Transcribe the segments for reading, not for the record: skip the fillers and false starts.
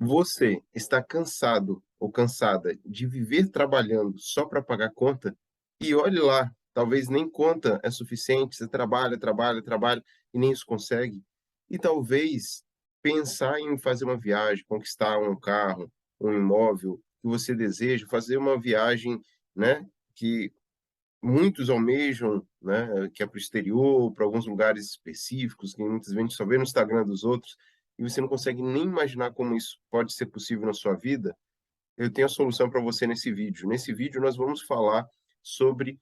Você está cansado ou cansada de viver trabalhando só para pagar conta? E olhe lá, talvez nem conta é suficiente, você trabalha, trabalha, trabalha e nem isso consegue. E talvez pensar em fazer uma viagem, conquistar um carro, um imóvel que você deseja, fazer uma viagem, né, que muitos almejam, né, que é para o exterior, para alguns lugares específicos, que muitas vezes a gente só vê no Instagram dos outros, e você não consegue nem imaginar como isso pode ser possível na sua vida. Eu tenho a solução para você nesse vídeo. Nesse vídeo nós vamos falar sobre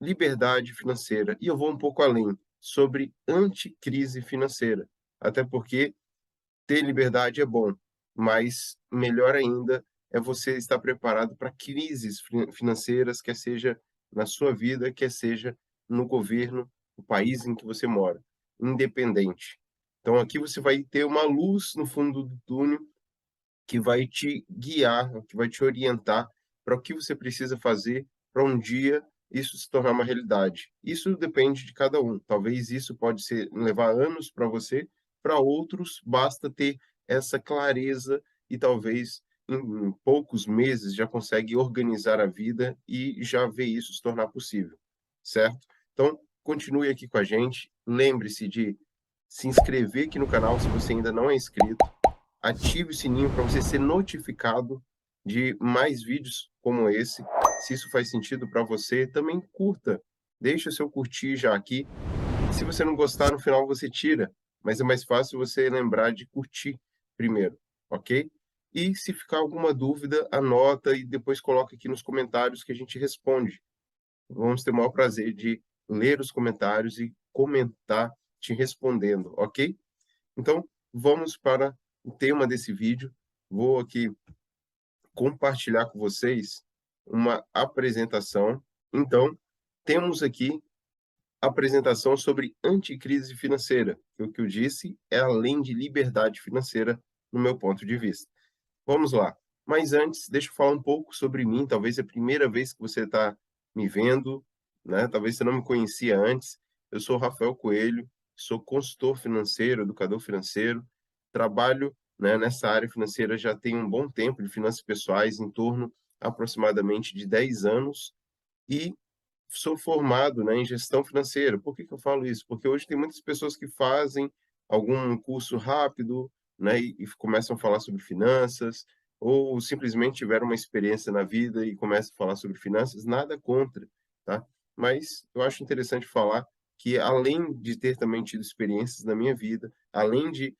liberdade financeira, e eu vou um pouco além, sobre anticrise financeira. Até porque ter liberdade é bom, mas melhor ainda é você estar preparado para crises financeiras, quer seja na sua vida, quer seja no governo, no país em que você mora, independente. Então aqui você vai ter uma luz no fundo do túnel que vai te guiar, que vai te orientar para o que você precisa fazer para um dia isso se tornar uma realidade. Isso depende de cada um. Talvez isso pode ser levar anos para você, para outros basta ter essa clareza e talvez em poucos meses já consegue organizar a vida e já ver isso se tornar possível, certo? Então, continue aqui com a gente. Lembre-se de se inscrever aqui no canal se você ainda não é inscrito, ative o sininho para você ser notificado de mais vídeos como esse. Se isso faz sentido para você, também curta. Deixa o seu curtir já aqui. Se você não gostar, no final você tira, mas é mais fácil você lembrar de curtir primeiro, ok? E se ficar alguma dúvida, anota e depois coloca aqui nos comentários que a gente responde. Vamos ter o maior prazer de ler os comentários e comentar te respondendo, ok? Então, vamos para o tema desse vídeo. Vou aqui compartilhar com vocês uma apresentação. Então, temos aqui a apresentação sobre anticrise financeira, que o que eu disse é além de liberdade financeira, no meu ponto de vista. Vamos lá. Mas antes, deixa eu falar um pouco sobre mim. Talvez é a primeira vez que você está me vendo, né? Talvez você não me conhecia antes. Eu sou Rafael Coelho, sou consultor financeiro, educador financeiro, trabalho, né, nessa área financeira já tem um bom tempo de finanças pessoais, em torno aproximadamente de 10 anos, e sou formado, né, em gestão financeira. Por que que eu falo isso? Porque hoje tem muitas pessoas que fazem algum curso rápido, né, e começam a falar sobre finanças, ou simplesmente tiveram uma experiência na vida e começam a falar sobre finanças, nada contra, tá? Mas eu acho interessante falar que além de ter também tido experiências na minha vida, além de,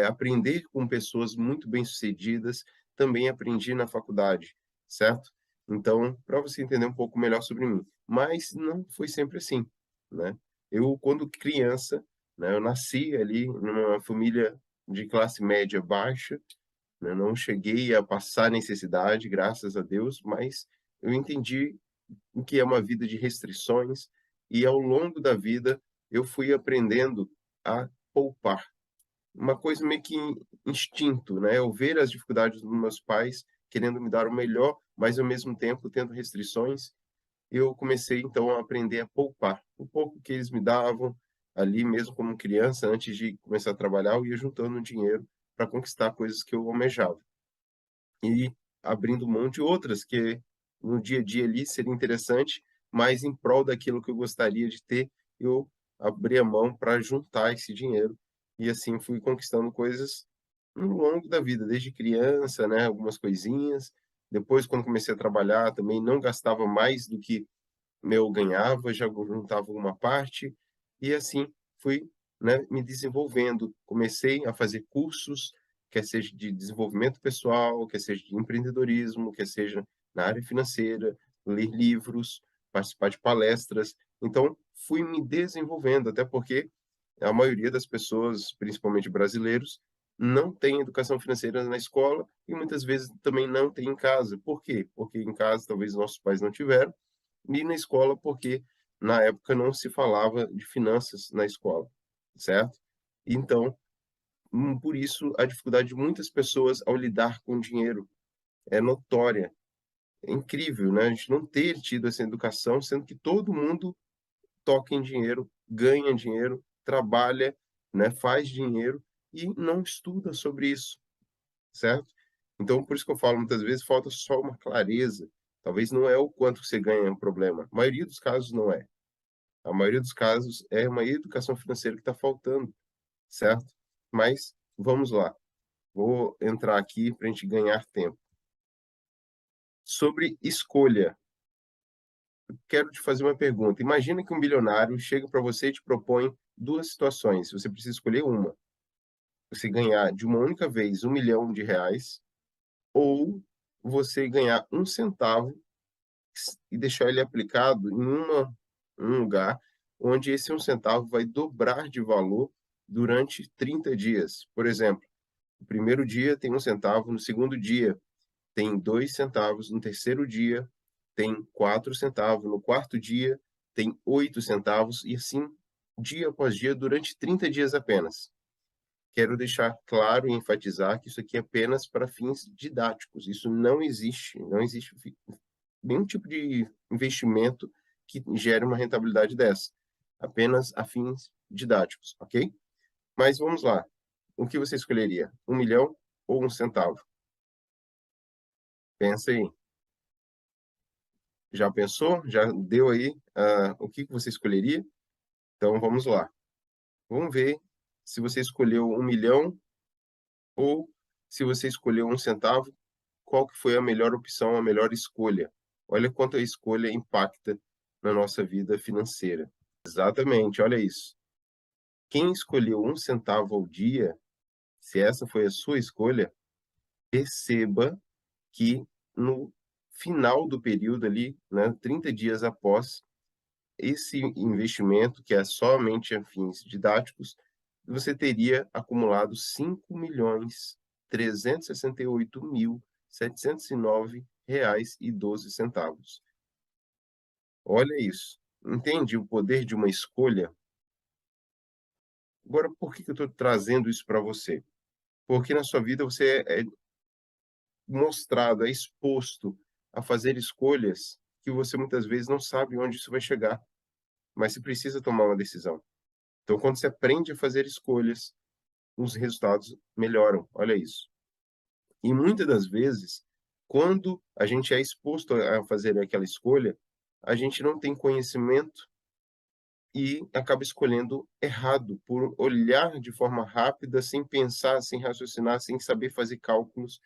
aprender com pessoas muito bem-sucedidas, também aprendi na faculdade, certo? Então, para você entender um pouco melhor sobre mim. Mas não foi sempre assim, né. Eu, quando criança, né, eu nasci ali numa família de classe média baixa, né, não cheguei a passar necessidade, graças a Deus, mas eu entendi o que é uma vida de restrições e, ao longo da vida, eu fui aprendendo a poupar. Uma coisa meio que instinto, né, eu ver as dificuldades dos meus pais querendo me dar o melhor, mas ao mesmo tempo tendo restrições, eu comecei então a aprender a poupar. O pouco que eles me davam, ali mesmo como criança, antes de começar a trabalhar, eu ia juntando dinheiro para conquistar coisas que eu almejava. E abrindo mão de outras que no dia a dia ali seria interessante, mas em prol daquilo que eu gostaria de ter, eu abri a mão para juntar esse dinheiro e assim fui conquistando coisas no longo da vida, desde criança, né, algumas coisinhas. Depois, quando comecei a trabalhar, também não gastava mais do que eu ganhava, já juntava uma parte, e assim fui, né, me desenvolvendo. Comecei a fazer cursos, quer seja de desenvolvimento pessoal, quer seja de empreendedorismo, quer seja na área financeira, ler livros, participar de palestras. Então, fui me desenvolvendo, até porque a maioria das pessoas, principalmente brasileiros, não tem educação financeira na escola e muitas vezes também não tem em casa. Por quê? Porque em casa talvez nossos pais não tiveram, e na escola, porque na época não se falava de finanças na escola, certo? Então, por isso a dificuldade de muitas pessoas ao lidar com dinheiro é notória. É incrível, né, a gente não ter tido essa educação, sendo que todo mundo toca em dinheiro, ganha dinheiro, trabalha, né, faz dinheiro e não estuda sobre isso, certo? Então, por isso que eu falo, muitas vezes falta só uma clareza. Talvez não é o quanto você ganha o problema. A maioria dos casos não é. A maioria dos casos é uma educação financeira que está faltando, certo? Mas vamos lá. Vou entrar aqui para a gente ganhar tempo. Sobre escolha, quero te fazer uma pergunta. Imagina que um bilionário chega para você e te propõe duas situações. Você precisa escolher uma. Você ganhar de uma única vez R$ 1 milhão ou você ganhar um centavo e deixar ele aplicado um lugar onde esse um centavo vai dobrar de valor durante 30 dias. Por exemplo, no primeiro dia tem um centavo, no segundo dia tem 2 centavos, no terceiro dia tem 4 centavos, no quarto dia tem 8 centavos e assim dia após dia durante 30 dias apenas. Quero deixar claro e enfatizar que isso aqui é apenas para fins didáticos. Isso não existe nenhum tipo de investimento que gere uma rentabilidade dessa, apenas a fins didáticos, ok? Mas vamos lá. O que você escolheria? 1 milhão ou um centavo? Pensa aí. Já pensou? Já deu aí o que você escolheria? Então vamos lá. Vamos ver se você escolheu 1 milhão ou se você escolheu um centavo, qual que foi a melhor opção, a melhor escolha. Olha quanto a escolha impacta na nossa vida financeira. Exatamente, olha isso. Quem escolheu um centavo ao dia, se essa foi a sua escolha, perceba que no final do período ali, né, 30 dias após esse investimento, que é somente a fins didáticos, você teria acumulado 5.368.709,12. Olha isso. Entende o poder de uma escolha? Agora, por que que eu estou trazendo isso para você? Porque na sua vida você é mostrado, é exposto a fazer escolhas que você muitas vezes não sabe onde isso vai chegar, mas você precisa tomar uma decisão. Então, quando você aprende a fazer escolhas, os resultados melhoram. Olha isso. E muitas das vezes, quando a gente é exposto a fazer aquela escolha, a gente não tem conhecimento e acaba escolhendo errado, por olhar de forma rápida, sem pensar, sem raciocinar, sem saber fazer cálculos,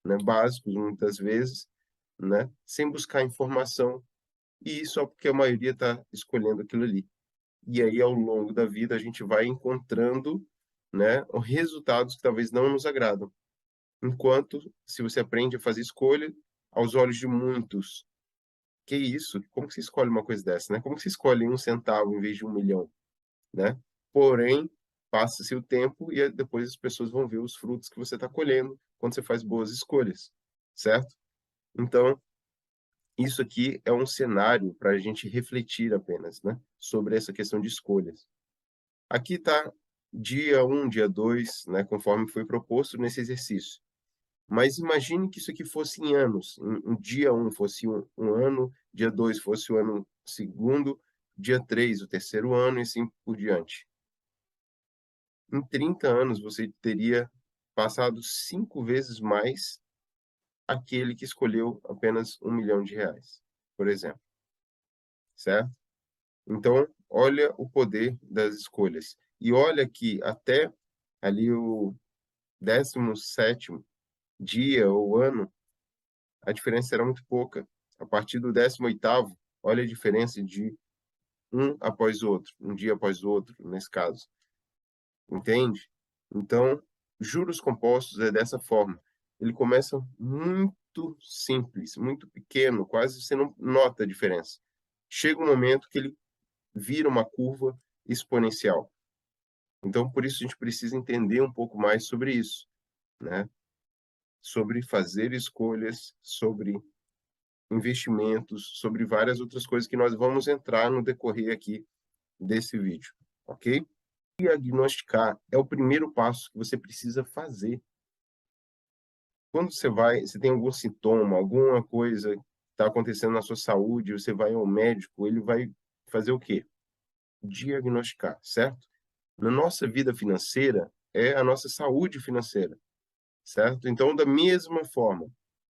né, básicos, muitas vezes, né, sem buscar informação, e só porque a maioria está escolhendo aquilo ali. E aí, ao longo da vida, a gente vai encontrando, né, resultados que talvez não nos agradam. Enquanto, se você aprende a fazer escolha, aos olhos de muitos, que isso? Como que você escolhe uma coisa dessa, né? Como que você escolhe um centavo em vez de 1 milhão, né? Porém, passa-se o tempo e depois as pessoas vão ver os frutos que você está colhendo quando você faz boas escolhas, certo? Então, isso aqui é um cenário para a gente refletir apenas, né, sobre essa questão de escolhas. Aqui está dia um, dia 2, né, conforme foi proposto nesse exercício. Mas imagine que isso aqui fosse em anos. Dia um fosse um ano, dia 2 fosse o ano segundo, dia 3 o terceiro ano e assim por diante. Em 30 anos, você teria passado 5 vezes mais aquele que escolheu apenas R$ 1 milhão, por exemplo, certo? Então, olha o poder das escolhas. E olha que até ali o 17º dia ou ano, a diferença era muito pouca. A partir do 18º, olha a diferença de um após o outro, um dia após o outro, nesse caso, entende? Então, juros compostos é dessa forma. Ele começa muito simples, muito pequeno, quase você não nota a diferença. Chega um momento que ele vira uma curva exponencial. Então, por isso a gente precisa entender um pouco mais sobre isso, né? Sobre fazer escolhas, sobre investimentos, sobre várias outras coisas que nós vamos entrar no decorrer aqui desse vídeo, ok? Diagnosticar é o primeiro passo que você precisa fazer. Quando você tem algum sintoma, alguma coisa está acontecendo na sua saúde, você vai ao médico, ele vai fazer o quê? Diagnosticar, certo? Na nossa vida financeira, é a nossa saúde financeira, certo? Então, da mesma forma,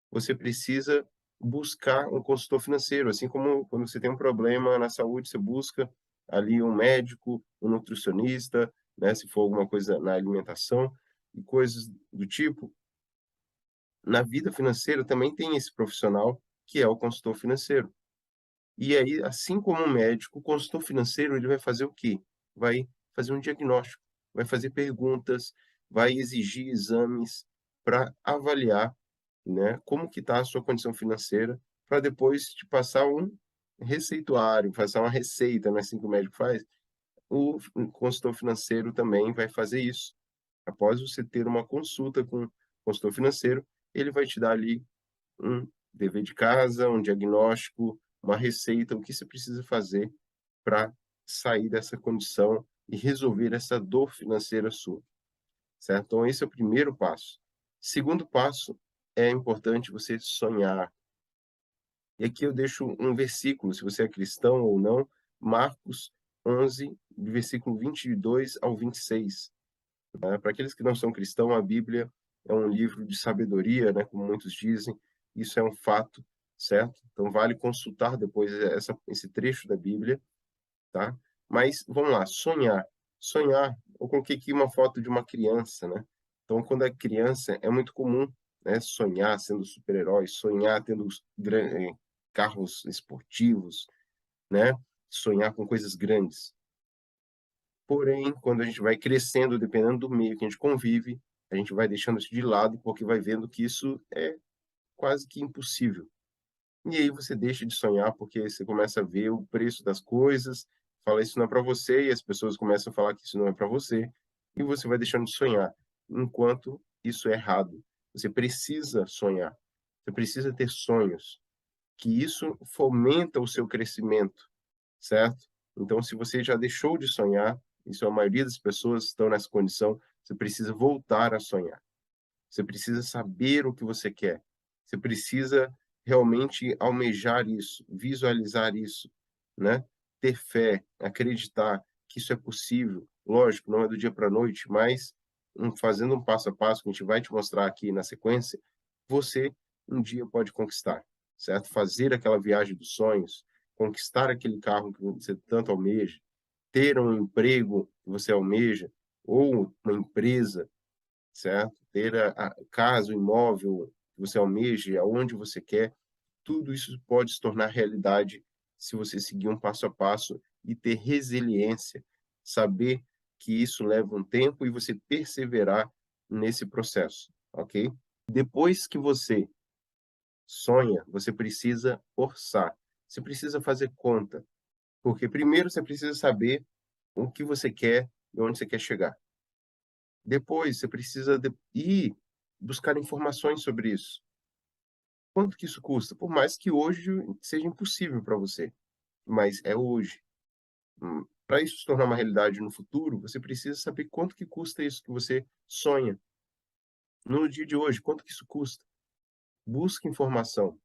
você precisa buscar um consultor financeiro, assim como quando você tem um problema na saúde, você busca ali um médico, um nutricionista, né, se for alguma coisa na alimentação e coisas do tipo. Na vida financeira também tem esse profissional que é o consultor financeiro. E aí, assim como o médico, o consultor financeiro ele vai fazer o quê? Vai fazer um diagnóstico, vai fazer perguntas, vai exigir exames para avaliar, né, como que está a sua condição financeira, para depois te passar um receituário, passar uma receita, não é assim que o médico faz? O consultor financeiro também vai fazer isso. Após você ter uma consulta com o consultor financeiro, ele vai te dar ali um dever de casa, um diagnóstico, uma receita, o que você precisa fazer para sair dessa condição e resolver essa dor financeira sua, certo? Então esse é o primeiro passo. Segundo passo, é importante você sonhar. E aqui eu deixo um versículo, se você é cristão ou não, Marcos 11, do versículo 22 ao 26. Né? Para aqueles que não são cristãos, a Bíblia é um livro de sabedoria, né, como muitos dizem, isso é um fato, certo? Então vale consultar depois esse trecho da Bíblia, tá? Mas vamos lá, sonhar. Sonhar, eu coloquei aqui uma foto de uma criança, né? Então quando é criança é muito comum, né, sonhar sendo super-herói, sonhar tendo carros esportivos, né? Sonhar com coisas grandes. Porém, quando a gente vai crescendo, dependendo do meio que a gente convive, a gente vai deixando isso de lado, porque vai vendo que isso é quase que impossível. E aí você deixa de sonhar, porque você começa a ver o preço das coisas, fala isso não é para você, e as pessoas começam a falar que isso não é para você, e você vai deixando de sonhar, enquanto isso é errado. Você precisa sonhar, você precisa ter sonhos, que isso fomenta o seu crescimento, certo? Então, se você já deixou de sonhar, isso a maioria das pessoas estão nessa condição, você precisa voltar a sonhar. Você precisa saber o que você quer. Você precisa realmente almejar isso, visualizar isso, né? Ter fé, acreditar que isso é possível. Lógico, não é do dia para a noite, mas fazendo um passo a passo que a gente vai te mostrar aqui na sequência, você um dia pode conquistar, certo? Fazer aquela viagem dos sonhos, conquistar aquele carro que você tanto almeja, ter um emprego que você almeja, ou uma empresa, certo? Ter a casa, o imóvel que você almeja, aonde você quer, tudo isso pode se tornar realidade se você seguir um passo a passo e ter resiliência, saber que isso leva um tempo e você perseverar nesse processo, ok? Depois que você sonha, você precisa orçar, você precisa fazer conta, porque primeiro você precisa saber o que você quer e onde você quer chegar. Depois você precisa ir buscar informações sobre isso. Quanto que isso custa? Por mais que hoje seja impossível para você, mas é hoje. Para isso se tornar uma realidade no futuro, você precisa saber quanto que custa isso que você sonha. No dia de hoje, quanto que isso custa? Busque informação,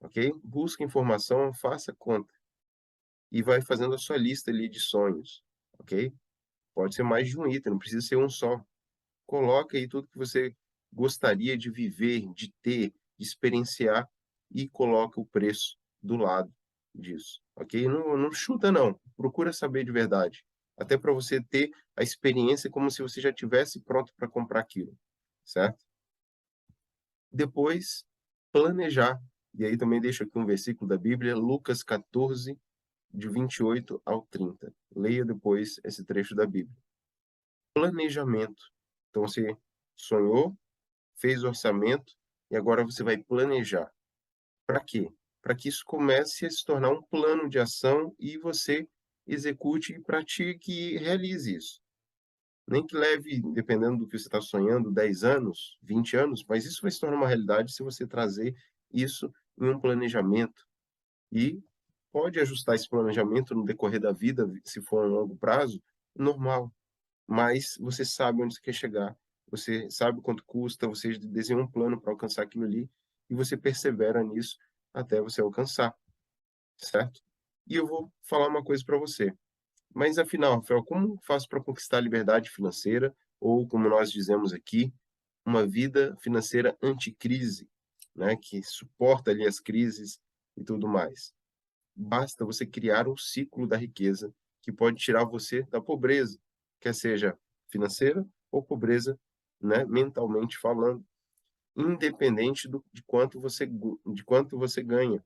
ok? Busque informação, faça conta e vai fazendo a sua lista ali de sonhos, ok? Pode ser mais de um item, não precisa ser um só. Coloca aí tudo que você gostaria de viver, de ter, de experienciar e coloca o preço do lado disso, ok? Não chuta não, procura saber de verdade, até para você ter a experiência como se você já tivesse pronto para comprar aquilo, certo? Depois, planejar, e aí também deixo aqui um versículo da Bíblia, Lucas 14, de 28 ao 30. Leia depois esse trecho da Bíblia. Planejamento. Então você sonhou, fez o orçamento e agora você vai planejar. Para quê? Para que isso comece a se tornar um plano de ação e você execute e pratique e realize isso. Nem que leve, dependendo do que você está sonhando, 10 anos, 20 anos, mas isso vai se tornar uma realidade se você trazer isso em um planejamento. E pode ajustar esse planejamento no decorrer da vida, se for a longo prazo, normal. Mas você sabe onde você quer chegar, você sabe quanto custa, você desenha um plano para alcançar aquilo ali e você persevera nisso até você alcançar, certo? E eu vou falar uma coisa para você. Mas afinal, Rafael, como faço para conquistar a liberdade financeira ou, como nós dizemos aqui, uma vida financeira anticrise, né, que suporta ali as crises e tudo mais. Basta você criar um ciclo da riqueza que pode tirar você da pobreza, quer seja financeira ou pobreza, né, mentalmente falando, independente de quanto você ganha.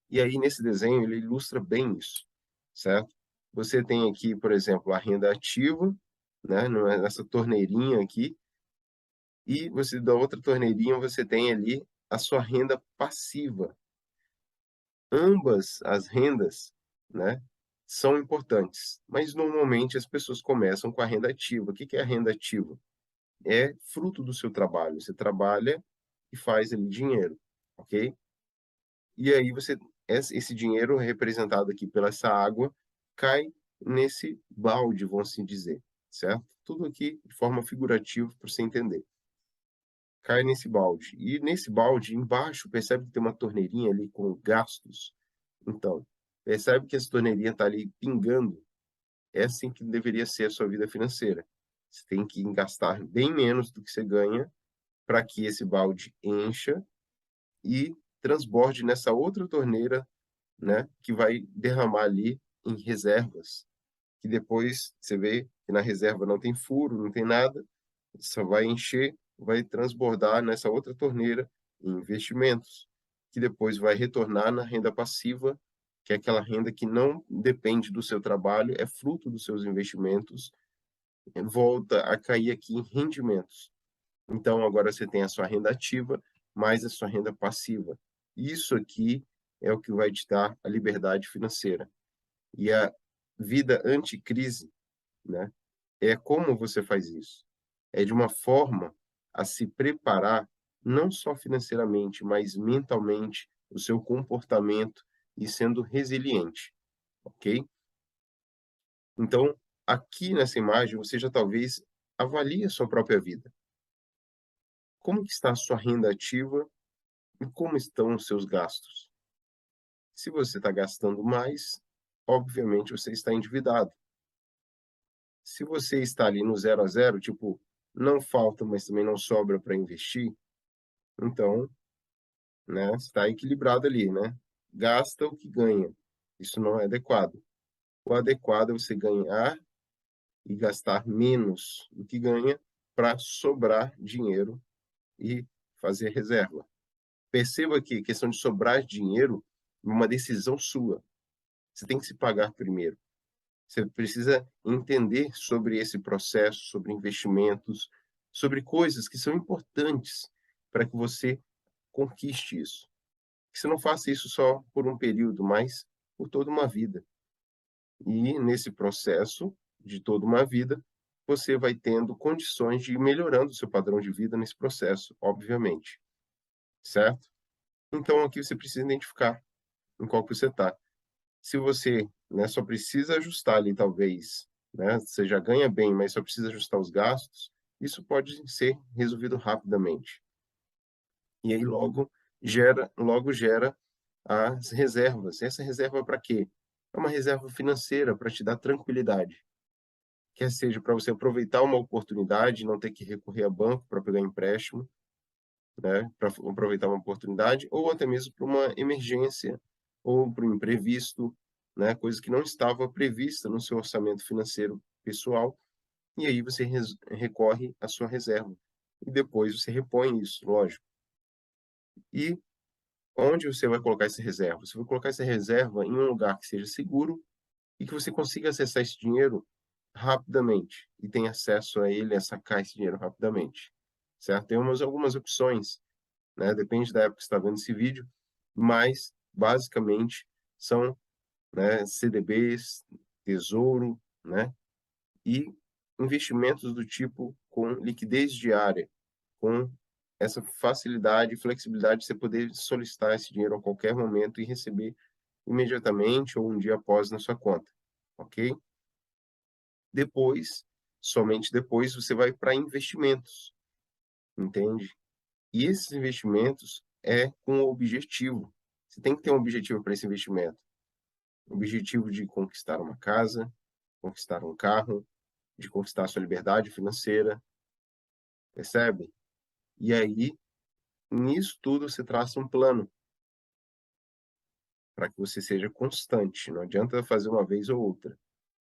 E aí nesse desenho ele ilustra bem isso, certo? Você tem aqui, por exemplo, a renda ativa, né, nessa torneirinha aqui, e você da outra torneirinha você tem ali a sua renda passiva. Ambas as rendas, né, são importantes, mas normalmente as pessoas começam com a renda ativa. O que que é a renda ativa? É fruto do seu trabalho. Você trabalha e faz ali dinheiro, ok? E aí esse dinheiro representado aqui pela essa água cai nesse balde, vamos assim dizer, certo? Tudo aqui de forma figurativa para você entender. Cai nesse balde. E nesse balde, embaixo, percebe que tem uma torneirinha ali com gastos. Então, percebe que essa torneirinha está ali pingando. É assim que deveria ser a sua vida financeira. Você tem que gastar bem menos do que você ganha para que esse balde encha e transborde nessa outra torneira, né, que vai derramar ali em reservas, que depois você vê que na reserva não tem furo, não tem nada, só vai encher, vai transbordar nessa outra torneira em investimentos, que depois vai retornar na renda passiva, que é aquela renda que não depende do seu trabalho, é fruto dos seus investimentos, volta a cair aqui em rendimentos. Então agora você tem a sua renda ativa, mais a sua renda passiva. Isso aqui é o que vai te dar a liberdade financeira. E a vida anticrise, né, é como você faz isso. É de uma forma a se preparar, não só financeiramente, mas mentalmente, o seu comportamento e sendo resiliente, ok? Então, aqui nessa imagem, você já talvez avalie a sua própria vida. Como que está a sua renda ativa e como estão os seus gastos? Se você está gastando mais, obviamente você está endividado. Se você está ali no zero a zero, tipo, não falta, mas também não sobra para investir, então, né, está equilibrado ali, né? Gasta o que ganha. Isso não é adequado. O adequado é você ganhar e gastar menos do que ganha para sobrar dinheiro e fazer reserva. Perceba que a questão de sobrar dinheiro é uma decisão sua. Você tem que se pagar primeiro. Você precisa entender sobre esse processo, sobre investimentos, sobre coisas que são importantes para que você conquiste isso. Que você não faça isso só por um período, mas por toda uma vida. E nesse processo de toda uma vida, você vai tendo condições de ir melhorando o seu padrão de vida nesse processo, obviamente, certo? Então aqui você precisa identificar em qual que você está. Se você, né, só precisa ajustar ali talvez, né, você já ganha bem, mas só precisa ajustar os gastos, isso pode ser resolvido rapidamente. E aí logo gera as reservas. Essa reserva para quê? É uma reserva financeira para te dar tranquilidade. Quer seja para você aproveitar uma oportunidade, não ter que recorrer a banco para pegar empréstimo, né, para aproveitar uma oportunidade, ou até mesmo para uma emergência, ou para um imprevisto, né, coisa que não estava prevista no seu orçamento financeiro pessoal, e aí você recorre à sua reserva. E depois você repõe isso, lógico. E onde você vai colocar essa reserva? Você vai colocar essa reserva em um lugar que seja seguro e que você consiga acessar esse dinheiro rapidamente e tenha acesso a ele, a sacar esse dinheiro rapidamente, certo? Tem algumas opções, né, depende da época que você está vendo esse vídeo, mas basicamente são, né, CDBs, tesouro, né, e investimentos do tipo com liquidez diária, com essa facilidade e flexibilidade de você poder solicitar esse dinheiro a qualquer momento e receber imediatamente ou um dia após na sua conta, ok? Depois, somente depois, você vai para investimentos, entende? E esses investimentos é com objetivo. Você tem que ter um objetivo para esse investimento. Objetivo de conquistar uma casa, conquistar um carro, de conquistar a sua liberdade financeira, percebe? E aí, nisso tudo, você traça um plano para que você seja constante. Não adianta fazer uma vez ou outra.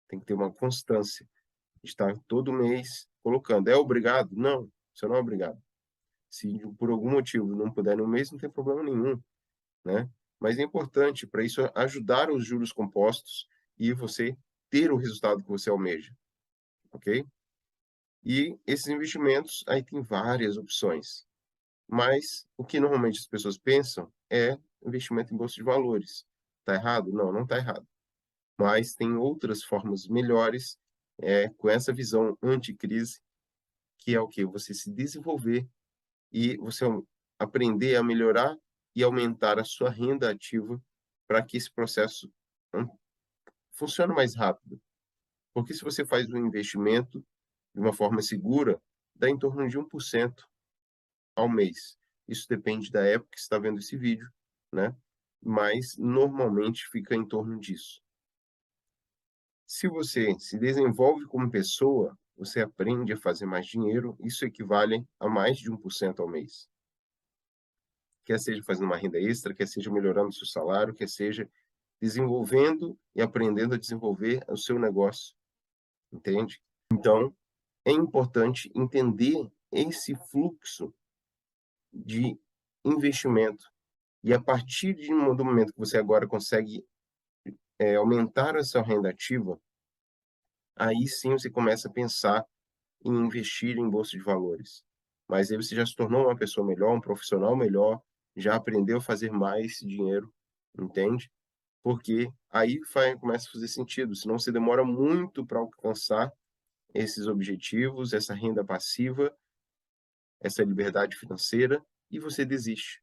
Tem que ter uma constância de estar todo mês colocando. É obrigado? Não, você não é obrigado. Se por algum motivo não puder no mês, não tem problema nenhum, né. Mas é importante para isso ajudar os juros compostos e você ter o resultado que você almeja, ok? E esses investimentos, aí tem várias opções, mas o que normalmente as pessoas pensam é investimento em bolsa de valores. Tá errado? Não, não tá errado. Mas tem outras formas melhores, com essa visão anticrise, que é o quê? Você se desenvolver e você aprender a melhorar e aumentar a sua renda ativa para que esse processo, hum, funcione mais rápido. Porque se você faz um investimento de uma forma segura, dá em torno de 1% ao mês. Isso depende da época que você está vendo esse vídeo, né, mas normalmente fica em torno disso. Se você se desenvolve como pessoa, você aprende a fazer mais dinheiro, isso equivale a mais de 1% ao mês. Quer seja fazendo uma renda extra, quer seja melhorando o seu salário, quer seja desenvolvendo e aprendendo a desenvolver o seu negócio, entende? Então, é importante entender esse fluxo de investimento e a partir do momento que você agora consegue, aumentar a sua renda ativa, aí sim você começa a pensar em investir em bolsa de valores. Mas aí você já se tornou uma pessoa melhor, um profissional melhor, já aprendeu a fazer mais dinheiro, entende? Porque aí começa a fazer sentido, senão você demora muito para alcançar esses objetivos, essa renda passiva, essa liberdade financeira, e você desiste.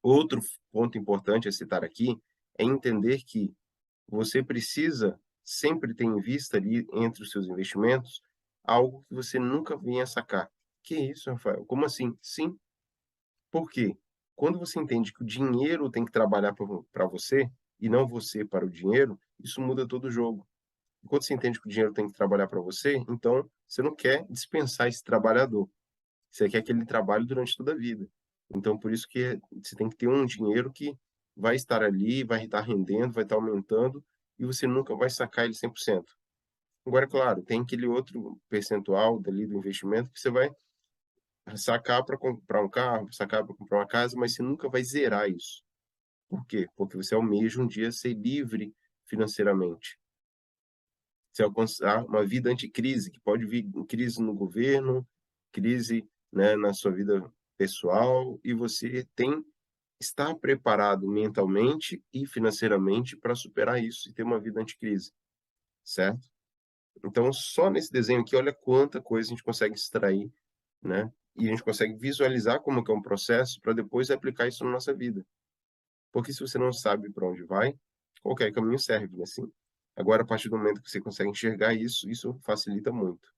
Outro ponto importante a citar aqui é entender que você precisa sempre ter em vista ali entre os seus investimentos algo que você nunca venha sacar. Que isso, Rafael? Como assim? Sim, por quê? Quando você entende que o dinheiro tem que trabalhar para você e não você para o dinheiro, isso muda todo o jogo. Quando você entende que o dinheiro tem que trabalhar para você, então você não quer dispensar esse trabalhador. Você quer que ele trabalhe durante toda a vida. Então, por isso que você tem que ter um dinheiro que vai estar ali, vai estar rendendo, vai estar aumentando e você nunca vai sacar ele 100%. Agora, claro, tem aquele outro percentual dali do investimento que você vai sacar para comprar um carro, sacar para comprar uma casa, mas você nunca vai zerar isso. Por quê? Porque você almeja um dia ser livre financeiramente. Você alcançar uma vida anticrise, que pode vir crise no governo, crise, né, na sua vida pessoal, e você tem estar preparado mentalmente e financeiramente para superar isso e ter uma vida anticrise, certo? Então, só nesse desenho aqui, olha quanta coisa a gente consegue extrair, né? E a gente consegue visualizar como que é um processo para depois aplicar isso na nossa vida. Porque se você não sabe para onde vai, qualquer caminho serve, né, assim. Agora, a partir do momento que você consegue enxergar isso, isso facilita muito.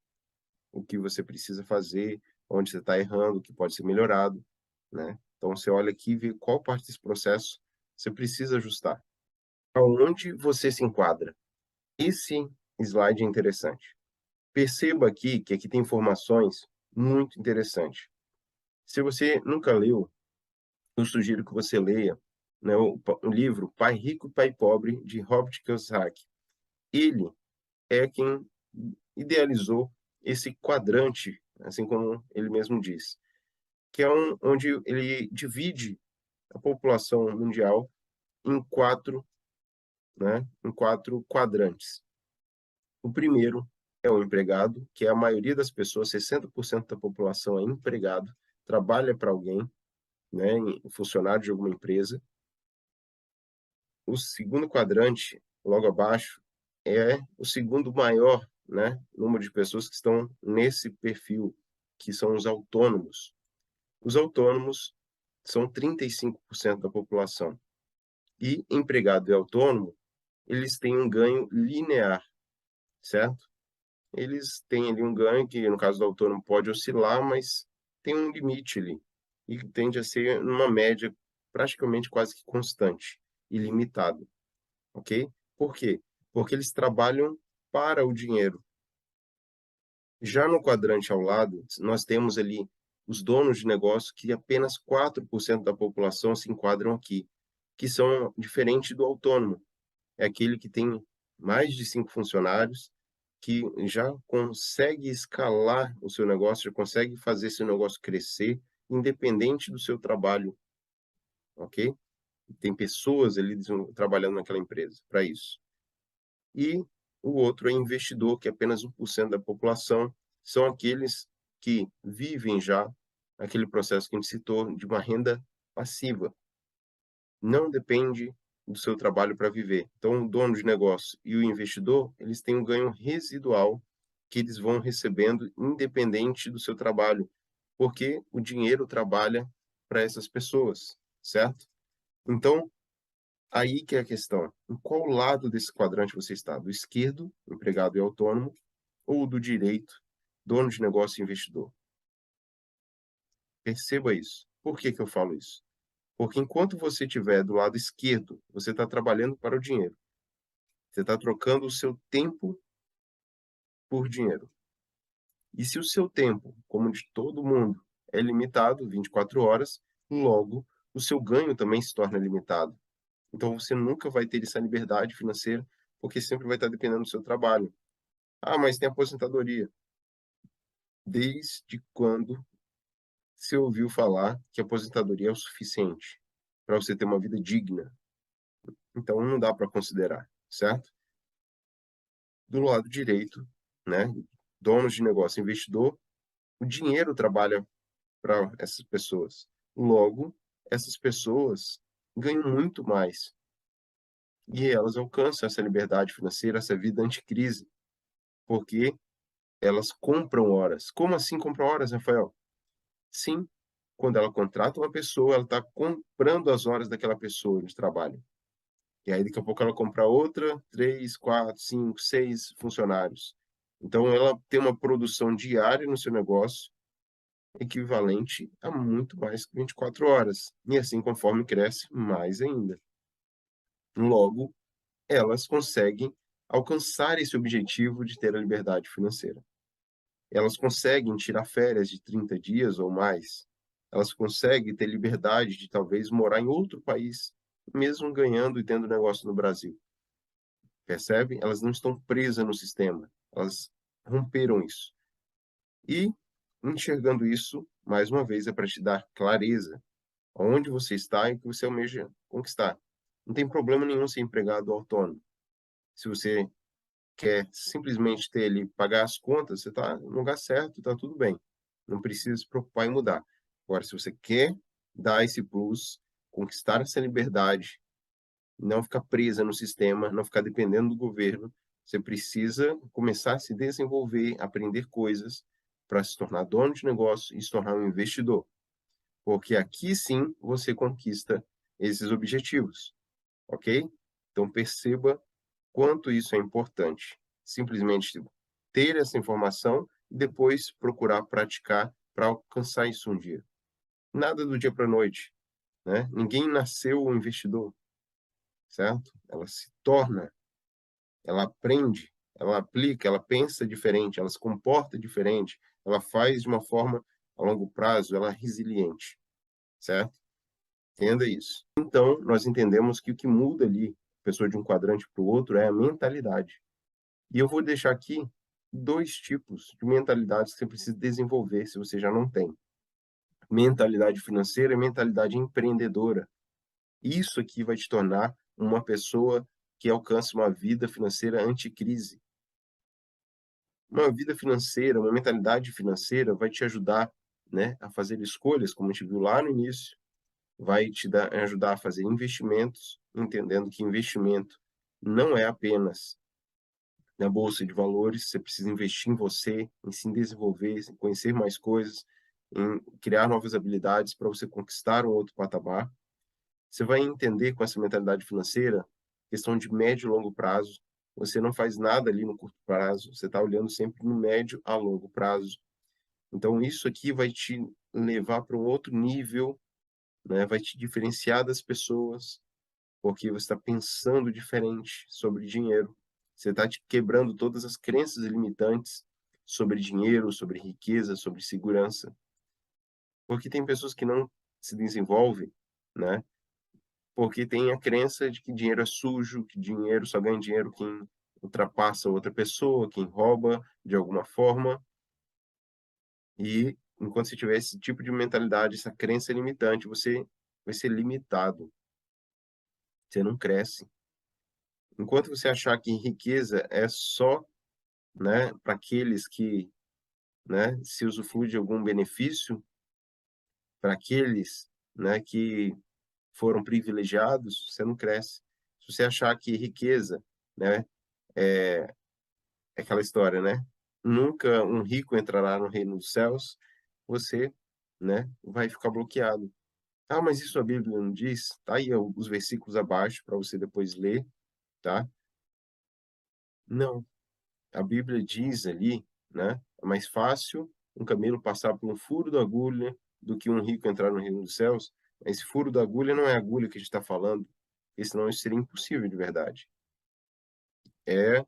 O que você precisa fazer, onde você está errando, o que pode ser melhorado, né. Então você olha aqui e vê qual parte desse processo você precisa ajustar. Aonde você se enquadra. Esse slide é interessante. Perceba aqui que aqui tem informações muito interessantes. Se você nunca leu, eu sugiro que você leia, né, o livro Pai Rico e Pai Pobre, de Robert Kiyosaki. Ele é quem idealizou esse quadrante, assim como ele mesmo diz, que é onde ele divide a população mundial em 4, né, em 4 quadrantes. O primeiro é o empregado, que é a maioria das pessoas, 60% da população é empregado, trabalha para alguém, né, funcionário de alguma empresa. O segundo quadrante, logo abaixo, é o segundo maior, né, número de pessoas que estão nesse perfil, que são os autônomos. Os autônomos são 35% da população. E empregado e autônomo, eles têm um ganho linear, certo? Eles têm ali um ganho que, no caso do autônomo, pode oscilar, mas tem um limite ali. E tende a ser uma média praticamente quase que constante, ilimitado, ok? Por quê? Porque eles trabalham para o dinheiro. Já no quadrante ao lado, nós temos ali os donos de negócio, que apenas 4% da população se enquadram aqui, que são diferente do autônomo. É aquele que tem mais de 5 funcionários, que já consegue escalar o seu negócio, já consegue fazer seu negócio crescer, independente do seu trabalho, ok? Tem pessoas ali trabalhando naquela empresa para isso. E o outro é investidor, que é apenas 1% da população, são aqueles que vivem já aquele processo que a gente citou de uma renda passiva. Não depende do seu trabalho para viver. Então, o dono de negócio e o investidor, eles têm um ganho residual que eles vão recebendo independente do seu trabalho, porque o dinheiro trabalha para essas pessoas, certo? Então, aí que é a questão. Em qual lado desse quadrante você está? Do esquerdo, empregado e autônomo, ou do direito, dono de negócio e investidor? Perceba isso. Por que que eu falo isso? Porque enquanto você estiver do lado esquerdo, você está trabalhando para o dinheiro. Você está trocando o seu tempo por dinheiro. E se o seu tempo, como de todo mundo, é limitado, 24 horas, logo o seu ganho também se torna limitado. Então você nunca vai ter essa liberdade financeira, porque sempre vai estar dependendo do seu trabalho. Ah, mas tem aposentadoria. Desde quando você ouviu falar que a aposentadoria é o suficiente para você ter uma vida digna? Então não dá para considerar, certo? Do lado direito, né, donos de negócio, investidor, o dinheiro trabalha para essas pessoas. Logo, essas pessoas ganham muito mais e elas alcançam essa liberdade financeira, essa vida anticrise, porque elas compram horas. Como assim compram horas, Rafael? Sim, quando ela contrata uma pessoa, ela está comprando as horas daquela pessoa de trabalho. E aí, daqui a pouco, ela compra outra, 3, 4, 5, 6 funcionários. Então, ela tem uma produção diária no seu negócio equivalente a muito mais que 24 horas. E assim, conforme cresce, mais ainda. Logo, elas conseguem alcançar esse objetivo de ter a liberdade financeira. Elas conseguem tirar férias de 30 dias ou mais. Elas conseguem ter liberdade de talvez morar em outro país, mesmo ganhando e tendo negócio no Brasil. Percebe? Elas não estão presas no sistema. Elas romperam isso. E, enxergando isso, mais uma vez, é para te dar clareza aonde você está e o que você almeja conquistar. Não tem problema nenhum ser empregado autônomo. Se você quer simplesmente ter ele pagar as contas, você está no lugar certo, está tudo bem. Não precisa se preocupar em mudar. Agora, se você quer dar esse plus, conquistar essa liberdade, não ficar presa no sistema, não ficar dependendo do governo, você precisa começar a se desenvolver, aprender coisas para se tornar dono de negócio e se tornar um investidor. Porque aqui sim você conquista esses objetivos, ok? Então perceba quanto isso é importante. Simplesmente ter essa informação e depois procurar praticar para alcançar isso um dia. Nada do dia para a noite, né? Ninguém nasceu um investidor, certo? Ela se torna, ela aprende, ela aplica, ela pensa diferente, ela se comporta diferente, ela faz de uma forma a longo prazo, ela é resiliente, certo? Entenda isso. Então, nós entendemos que o que muda ali, pessoa de um quadrante para o outro, é a mentalidade. E eu vou deixar aqui 2 tipos de mentalidades que você precisa desenvolver, se você já não tem. Mentalidade financeira e mentalidade empreendedora. Isso aqui vai te tornar uma pessoa que alcança uma vida financeira anticrise. Uma vida financeira, uma mentalidade financeira vai te ajudar, né, a fazer escolhas, como a gente viu lá no início, vai te ajudar a fazer investimentos, entendendo que investimento não é apenas na bolsa de valores, você precisa investir em você, em se desenvolver, em conhecer mais coisas, em criar novas habilidades para você conquistar um outro patamar. Você vai entender com essa mentalidade financeira, questão de médio e longo prazo. Você não faz nada ali no curto prazo, você está olhando sempre no médio a longo prazo. Então, isso aqui vai te levar para um outro nível, né? Vai te diferenciar das pessoas, porque você está pensando diferente sobre dinheiro. Você está quebrando todas as crenças limitantes sobre dinheiro, sobre riqueza, sobre segurança. Porque tem pessoas que não se desenvolvem, né, porque tem a crença de que dinheiro é sujo, que dinheiro só ganha dinheiro quem ultrapassa outra pessoa, quem rouba de alguma forma. E enquanto você tiver esse tipo de mentalidade, essa crença limitante, você vai ser limitado, você não cresce. Enquanto você achar que riqueza é só, né, para aqueles que, né, se usufrui de algum benefício, para aqueles, né, que foram privilegiados, você não cresce. Se você achar que riqueza, né, é aquela história, né? Nunca um rico entrará no reino dos céus, você, né, vai ficar bloqueado. Ah, mas isso a Bíblia não diz? Tá aí os versículos abaixo para você depois ler, tá? Não, a Bíblia diz ali, né, é mais fácil um camelo passar por um furo da agulha do que um rico entrar no reino dos céus. Esse furo da agulha não é a agulha que a gente está falando, porque senão isso seria impossível de verdade. É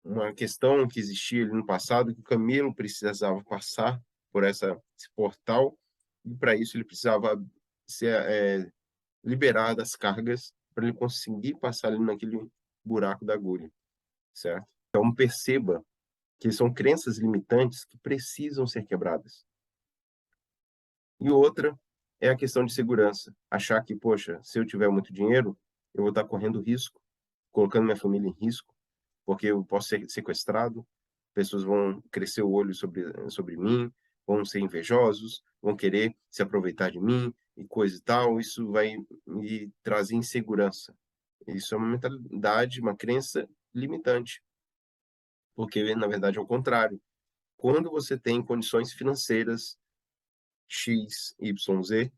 uma questão que existia ali no passado, que o camelo precisava passar por esse portal, e para isso ele precisava ser liberar das cargas para ele conseguir passar ali naquele buraco da agulha, certo? Então perceba que são crenças limitantes que precisam ser quebradas. E outra é a questão de segurança. Achar que, poxa, se eu tiver muito dinheiro, eu vou estar correndo risco, colocando minha família em risco, porque eu posso ser sequestrado, pessoas vão crescer o olho sobre mim, vão ser invejosos, vão querer se aproveitar de mim e coisa e tal. Isso vai me trazer insegurança. Isso é uma mentalidade, uma crença limitante, porque na verdade é o contrário. Quando você tem condições financeiras X, Y, Z,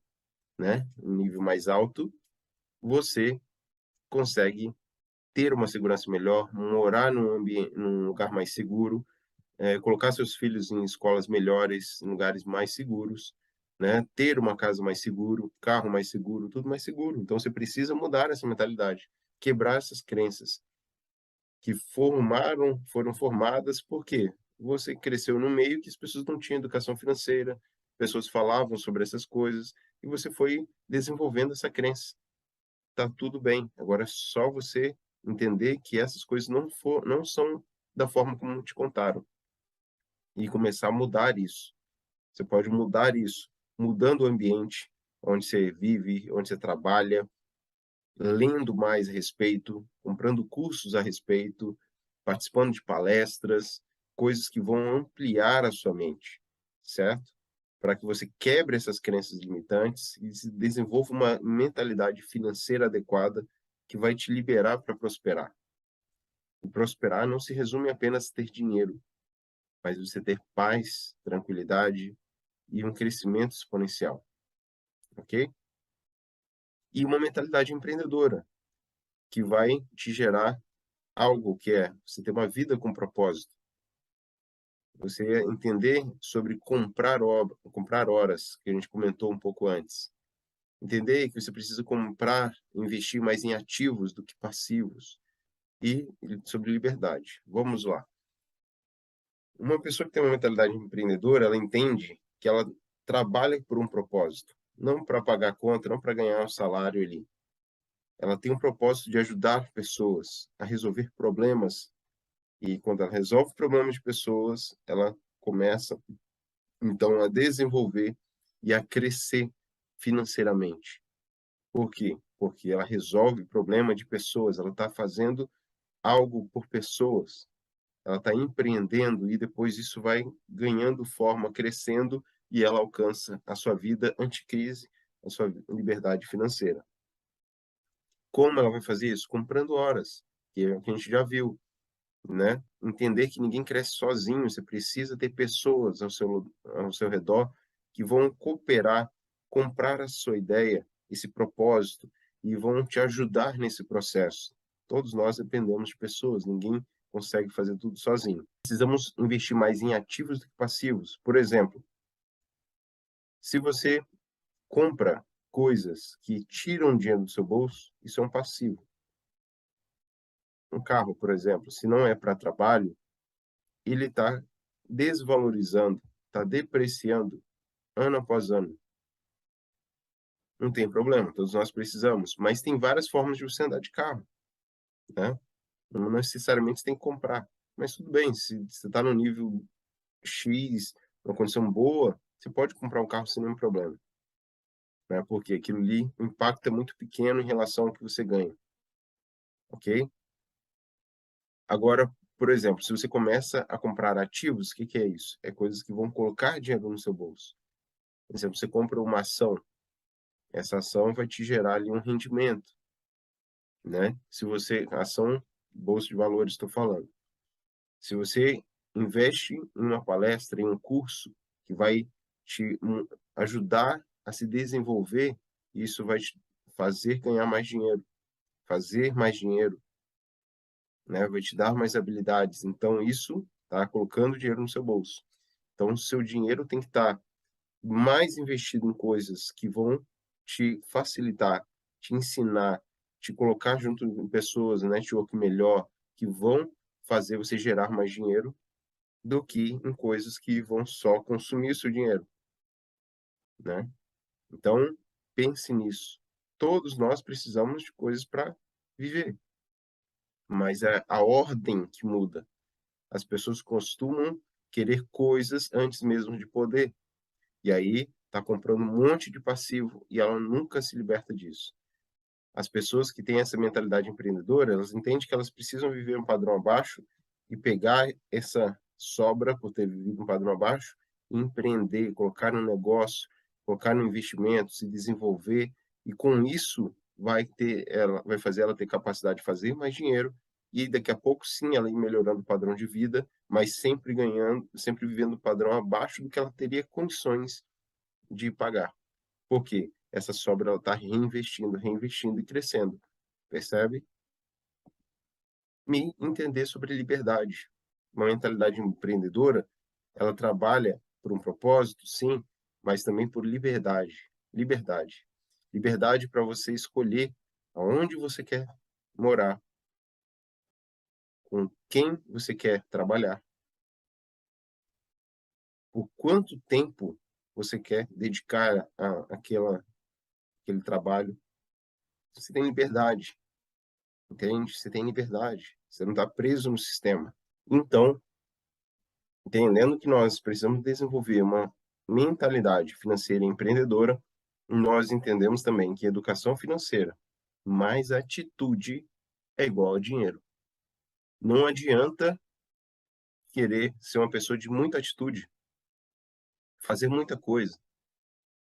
né, um nível mais alto, você consegue ter uma segurança melhor, morar num lugar mais seguro, colocar seus filhos em escolas melhores, em lugares mais seguros, né? Ter uma casa mais seguro, carro mais seguro, tudo mais seguro. Então você precisa mudar essa mentalidade, quebrar essas crenças que foram formadas porque você cresceu no meio que as pessoas não tinham educação financeira, pessoas falavam sobre essas coisas e você foi desenvolvendo essa crença. Tá tudo bem. Agora é só você entender que essas coisas não são da forma como te contaram e começar a mudar isso. Você pode mudar isso, mudando o ambiente onde você vive, onde você trabalha, lendo mais a respeito, comprando cursos a respeito, participando de palestras, coisas que vão ampliar a sua mente, certo? Para que você quebre essas crenças limitantes e desenvolva uma mentalidade financeira adequada que vai te liberar para prosperar. E prosperar não se resume apenas a ter dinheiro, mas você ter paz, tranquilidade e um crescimento exponencial, ok? E uma mentalidade empreendedora, que vai te gerar algo que é você ter uma vida com propósito, você entender sobre comprar horas, que a gente comentou um pouco antes. Entender que você precisa comprar, investir mais em ativos do que passivos. E sobre liberdade. Vamos lá. Uma pessoa que tem uma mentalidade empreendedora, ela entende que ela trabalha por um propósito, não para pagar a conta, não para ganhar um salário ali. Ela tem um propósito de ajudar pessoas a resolver problemas. E quando ela resolve problemas de pessoas, ela começa, então, a desenvolver e a crescer financeiramente. Por quê? Porque ela resolve problema de pessoas, ela está fazendo algo por pessoas, ela está empreendendo e depois isso vai ganhando forma, crescendo e ela alcança a sua vida anticrise, a sua liberdade financeira. Como ela vai fazer isso? Comprando horas, que é o que a gente já viu, né? Entender que ninguém cresce sozinho, você precisa ter pessoas ao seu redor que vão cooperar, comprar a sua ideia, esse propósito, e vão te ajudar nesse processo. Todos nós dependemos de pessoas, ninguém consegue fazer tudo sozinho. Precisamos investir mais em ativos do que passivos. Por exemplo, se você compra coisas que tiram dinheiro do seu bolso, isso é um passivo. Um carro, por exemplo, se não é para trabalho, ele está desvalorizando, está depreciando ano após ano. Não tem problema, todos nós precisamos, mas tem várias formas de você andar de carro, né. Não necessariamente você tem que comprar, mas tudo bem, se você está no nível X, uma condição boa, você pode comprar um carro sem nenhum problema, né, porque aquilo ali, o impacto é muito pequeno em relação ao que você ganha, ok? Agora, por exemplo, se você começa a comprar ativos, o que que é isso? É coisas que vão colocar dinheiro no seu bolso. Por exemplo, você compra uma ação, essa ação vai te gerar ali um rendimento, né. Se você ação, bolsa de valores estou falando. Se você investe em uma palestra, em um curso que vai te ajudar a se desenvolver, isso vai te fazer ganhar mais dinheiro, fazer mais dinheiro, né, vai te dar mais habilidades, então isso tá colocando dinheiro no seu bolso. Então o seu dinheiro tem que estar mais investido em coisas que vão te facilitar, te ensinar, te colocar junto com pessoas, network melhor, que vão fazer você gerar mais dinheiro, do que em coisas que vão só consumir o seu dinheiro, né. Então, pense nisso. Todos nós precisamos de coisas para viver, mas é a ordem que muda. As pessoas costumam querer coisas antes mesmo de poder, e aí tá comprando um monte de passivo e ela nunca se liberta disso. As pessoas que têm essa mentalidade empreendedora, elas entendem que elas precisam viver um padrão abaixo e pegar essa sobra por ter vivido um padrão abaixo e empreender, colocar no negócio, colocar no investimento, se desenvolver e com isso vai fazer ela ter capacidade de fazer mais dinheiro e daqui a pouco sim ela ir melhorando o padrão de vida, mas sempre ganhando, sempre vivendo um padrão abaixo do que ela teria condições de pagar. Por quê? Essa sobra ela está reinvestindo, reinvestindo e crescendo, percebe? Me entender sobre liberdade. Uma mentalidade empreendedora, ela trabalha por um propósito, sim, mas também por liberdade. Liberdade. Liberdade para você escolher aonde você quer morar, com quem você quer trabalhar, por quanto tempo você quer dedicar aquele trabalho. Você tem liberdade. Entende? Você tem liberdade, você não está preso no sistema. Então, entendendo que nós precisamos desenvolver uma mentalidade financeira empreendedora, nós entendemos também que educação financeira mais atitude é igual a dinheiro. Não adianta querer ser uma pessoa de muita atitude, fazer muita coisa,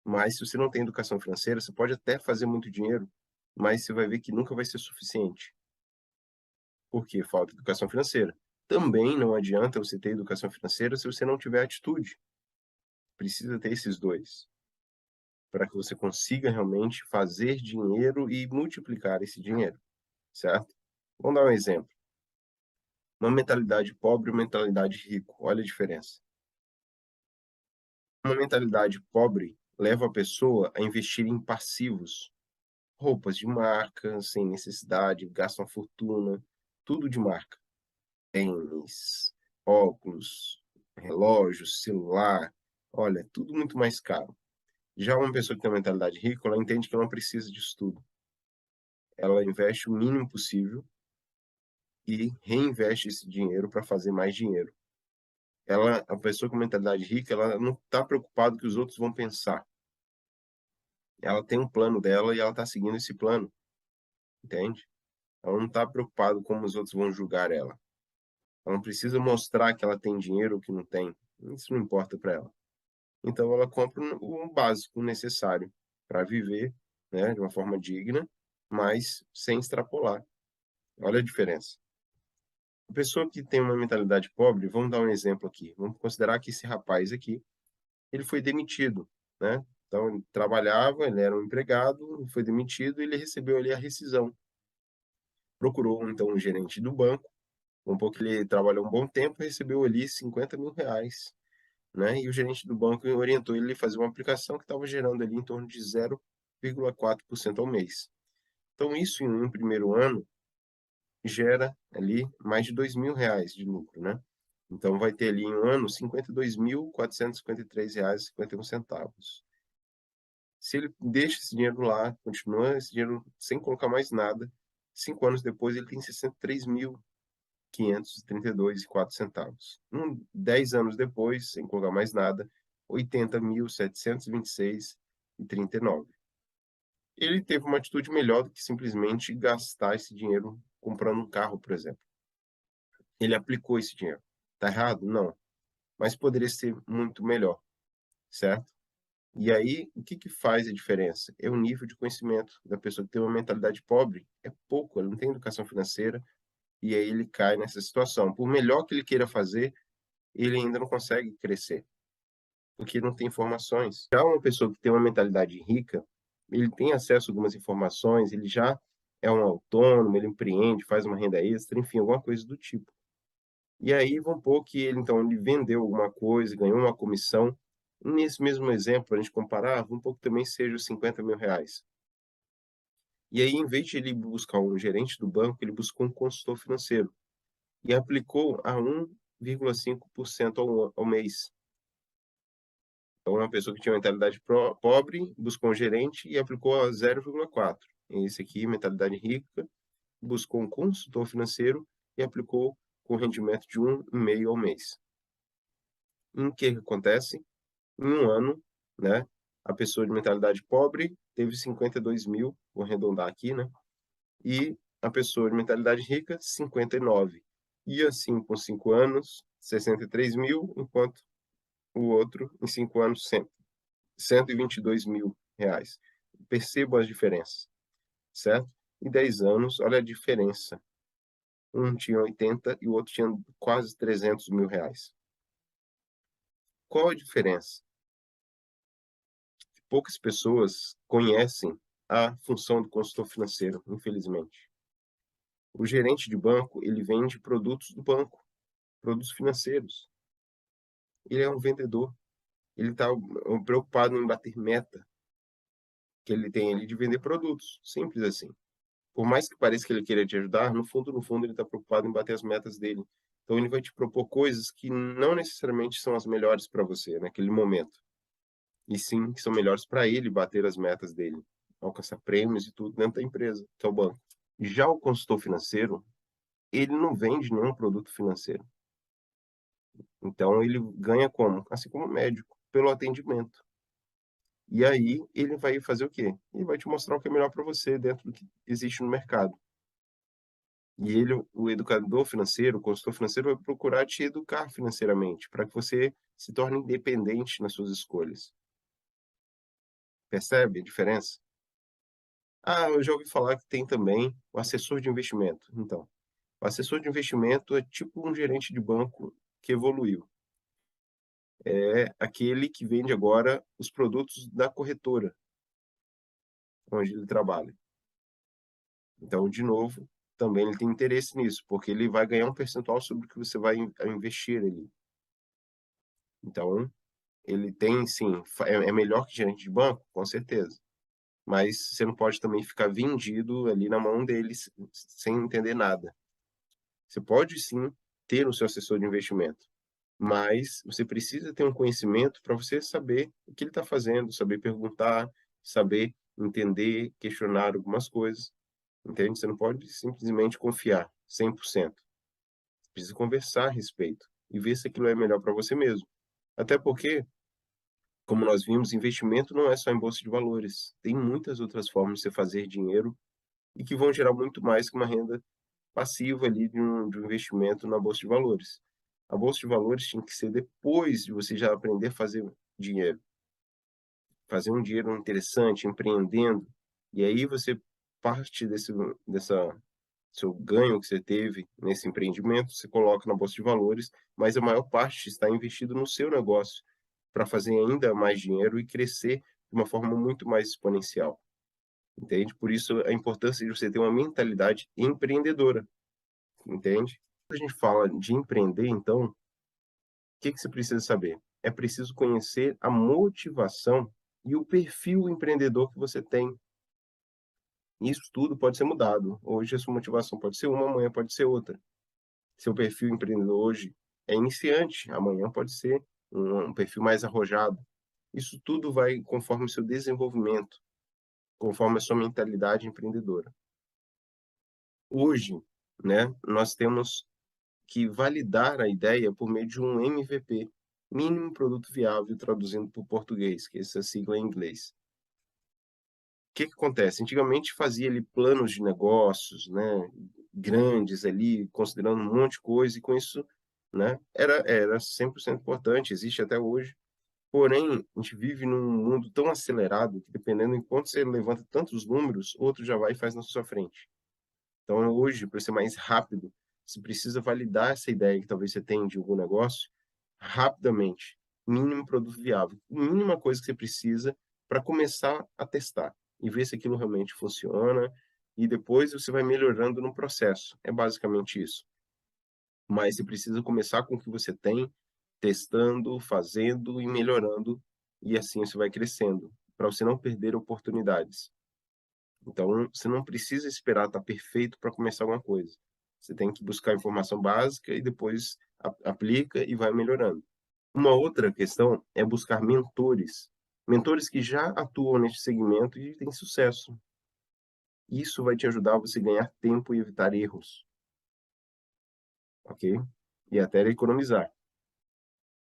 mas se você não tem educação financeira, você pode até fazer muito dinheiro, mas você vai ver que nunca vai ser suficiente. Porque falta educação financeira. Também não adianta você ter educação financeira se você não tiver atitude. Precisa ter esses 2 para que você consiga realmente fazer dinheiro e multiplicar esse dinheiro, certo? Vamos dar um exemplo. Uma mentalidade pobre e uma mentalidade rico, olha a diferença. Uma mentalidade pobre leva a pessoa a investir em passivos, roupas de marca, sem necessidade, gasta uma fortuna, tudo de marca. Tênis, óculos, relógio, celular, olha, é tudo muito mais caro. Já uma pessoa que tem uma mentalidade rica, ela entende que ela não precisa disso tudo. Ela investe o mínimo possível e reinveste esse dinheiro para fazer mais dinheiro. A pessoa com mentalidade rica, ela não está preocupada com o que os outros vão pensar. Ela tem um plano dela e ela está seguindo esse plano, entende? Ela não está preocupada como os outros vão julgar ela. Ela não precisa mostrar que ela tem dinheiro ou que não tem. Isso não importa para ela. Então ela compra o básico necessário para viver, né, de uma forma digna, mas sem extrapolar. Olha a diferença. A pessoa que tem uma mentalidade pobre, vamos dar um exemplo aqui. Vamos considerar que esse rapaz aqui, ele foi demitido, né? Então ele trabalhava, ele era um empregado, foi demitido e ele recebeu ali a rescisão. Procurou então um gerente do banco, um pouco ele trabalhou um bom tempo, recebeu ali 50.000 reais, né, e o gerente do banco orientou ele a fazer uma aplicação que estava gerando ali em torno de 0,4% ao mês. Então isso em um primeiro ano gera ali mais de 2.000 reais de lucro, né. Então vai ter ali em um ano R$ 52.453,51. Se ele deixa esse dinheiro lá, continua esse dinheiro sem colocar mais nada, 5 anos depois ele tem 63.532,04. 10 anos depois, sem colocar mais nada, 80.726,39. Ele teve uma atitude melhor do que simplesmente gastar esse dinheiro comprando um carro, por exemplo. Ele aplicou esse dinheiro. Tá errado? Não, mas poderia ser muito melhor, certo? E aí, o que que faz a diferença? É o nível de conhecimento da pessoa que tem uma mentalidade pobre, é pouco, ela não tem educação financeira, e aí ele cai nessa situação. Por melhor que ele queira fazer, ele ainda não consegue crescer, porque não tem informações. Já uma pessoa que tem uma mentalidade rica, ele tem acesso a algumas informações, ele já é um autônomo, ele empreende, faz uma renda extra, enfim, alguma coisa do tipo. E aí vamos supor que ele, então, ele vendeu alguma coisa, ganhou uma comissão. Nesse mesmo exemplo, para a gente comparar, vamos supor que também seja os R$ 50.000. E aí, em vez de ele buscar um gerente do banco, ele buscou um consultor financeiro e aplicou a 1,5% ao mês. Então, uma pessoa que tinha mentalidade pobre buscou um gerente e aplicou a 0,4. Esse aqui, mentalidade rica, buscou um consultor financeiro e aplicou com rendimento de 1,5 ao mês. Em que acontece? Em um ano, né, a pessoa de mentalidade pobre teve 52.000, vou arredondar aqui, né, e a pessoa de mentalidade rica, 59. E assim, com 5 anos, 63.000, enquanto o outro, em 5 anos, 122 mil reais. Percebam as diferenças, certo? Em 10 anos, olha a diferença. Um tinha 80 e o outro tinha quase 300 mil reais. Qual a diferença? Poucas pessoas conhecem a função do consultor financeiro, infelizmente. O gerente de banco, ele vende produtos do banco, produtos financeiros. Ele é um vendedor. Ele está preocupado em bater meta que ele tem ali de vender produtos, simples assim. Por mais que pareça que ele queira te ajudar, no fundo ele está preocupado em bater as metas dele. Então ele vai te propor coisas que não necessariamente são as melhores para você naquele momento, e sim que são melhores para ele bater as metas dele, alcançar prêmios e tudo dentro da empresa, que é o banco. Já o consultor financeiro, ele não vende nenhum produto financeiro. Então ele ganha como? Assim como o médico, pelo atendimento. E aí ele vai fazer o quê? Ele vai te mostrar o que é melhor para você dentro do que existe no mercado. E ele, o educador financeiro, o consultor financeiro, vai procurar te educar financeiramente, para que você se torne independente nas suas escolhas. Percebe a diferença? Ah, eu já ouvi falar que tem também o assessor de investimento. Então, o assessor de investimento é tipo um gerente de banco que evoluiu. É aquele que vende agora os produtos da corretora onde ele trabalha. Então, de novo, também ele tem interesse nisso, porque ele vai ganhar um percentual sobre o que você vai investir ali. Então, ele tem sim, é melhor que gerente de banco? Com certeza. Mas você não pode também ficar vendido ali na mão deles sem entender nada. Você pode sim ter o seu assessor de investimento, mas você precisa ter um conhecimento para você saber o que ele está fazendo, saber perguntar, saber entender, questionar algumas coisas, entende? Você não pode simplesmente confiar 100%. Você precisa conversar a respeito e ver se aquilo é melhor para você mesmo. Até porque, como nós vimos, investimento não é só em bolsa de valores. Tem muitas outras formas de você fazer dinheiro e que vão gerar muito mais que uma renda passiva ali de um investimento na bolsa de valores. A bolsa de valores tinha que ser depois de você já aprender a fazer dinheiro, fazer um dinheiro interessante, empreendendo, e aí você parte dessa seu ganho que você teve nesse empreendimento, você coloca na bolsa de valores, mas a maior parte está investido no seu negócio, para fazer ainda mais dinheiro e crescer de uma forma muito mais exponencial, entende? Por isso a importância de você ter uma mentalidade empreendedora, entende? Quando a gente fala de empreender, então, o que que você precisa saber? É preciso conhecer a motivação e o perfil empreendedor que você tem. Isso tudo pode ser mudado. Hoje a sua motivação pode ser uma, amanhã pode ser outra. Seu perfil empreendedor hoje é iniciante, amanhã pode ser um perfil mais arrojado. Isso tudo vai conforme o seu desenvolvimento, conforme a sua mentalidade empreendedora. Hoje, né, nós temos que validar a ideia por meio de um MVP, mínimo produto viável, traduzindo para o português, que é essa sigla em inglês. O que que acontece? Antigamente fazia ali planos de negócios, né, grandes ali, considerando um monte de coisa e com isso, né, era 100% importante, existe até hoje. Porém, a gente vive num mundo tão acelerado que dependendo enquanto você levanta tantos números, outro já vai e faz na sua frente. Então hoje, para ser mais rápido, você precisa validar essa ideia que talvez você tenha de algum negócio, rapidamente. Mínimo produto viável, mínima coisa que você precisa para começar a testar e ver se aquilo realmente funciona, e depois você vai melhorando no processo. É basicamente isso. Mas você precisa começar com o que você tem, testando, fazendo e melhorando, e assim você vai crescendo, para você não perder oportunidades. Então, você não precisa esperar estar perfeito para começar alguma coisa. Você tem que buscar informação básica e depois aplica e vai melhorando. Uma outra questão é buscar mentores, mentores que já atuam neste segmento e têm sucesso. Isso vai te ajudar a você ganhar tempo e evitar erros, ok? E até economizar.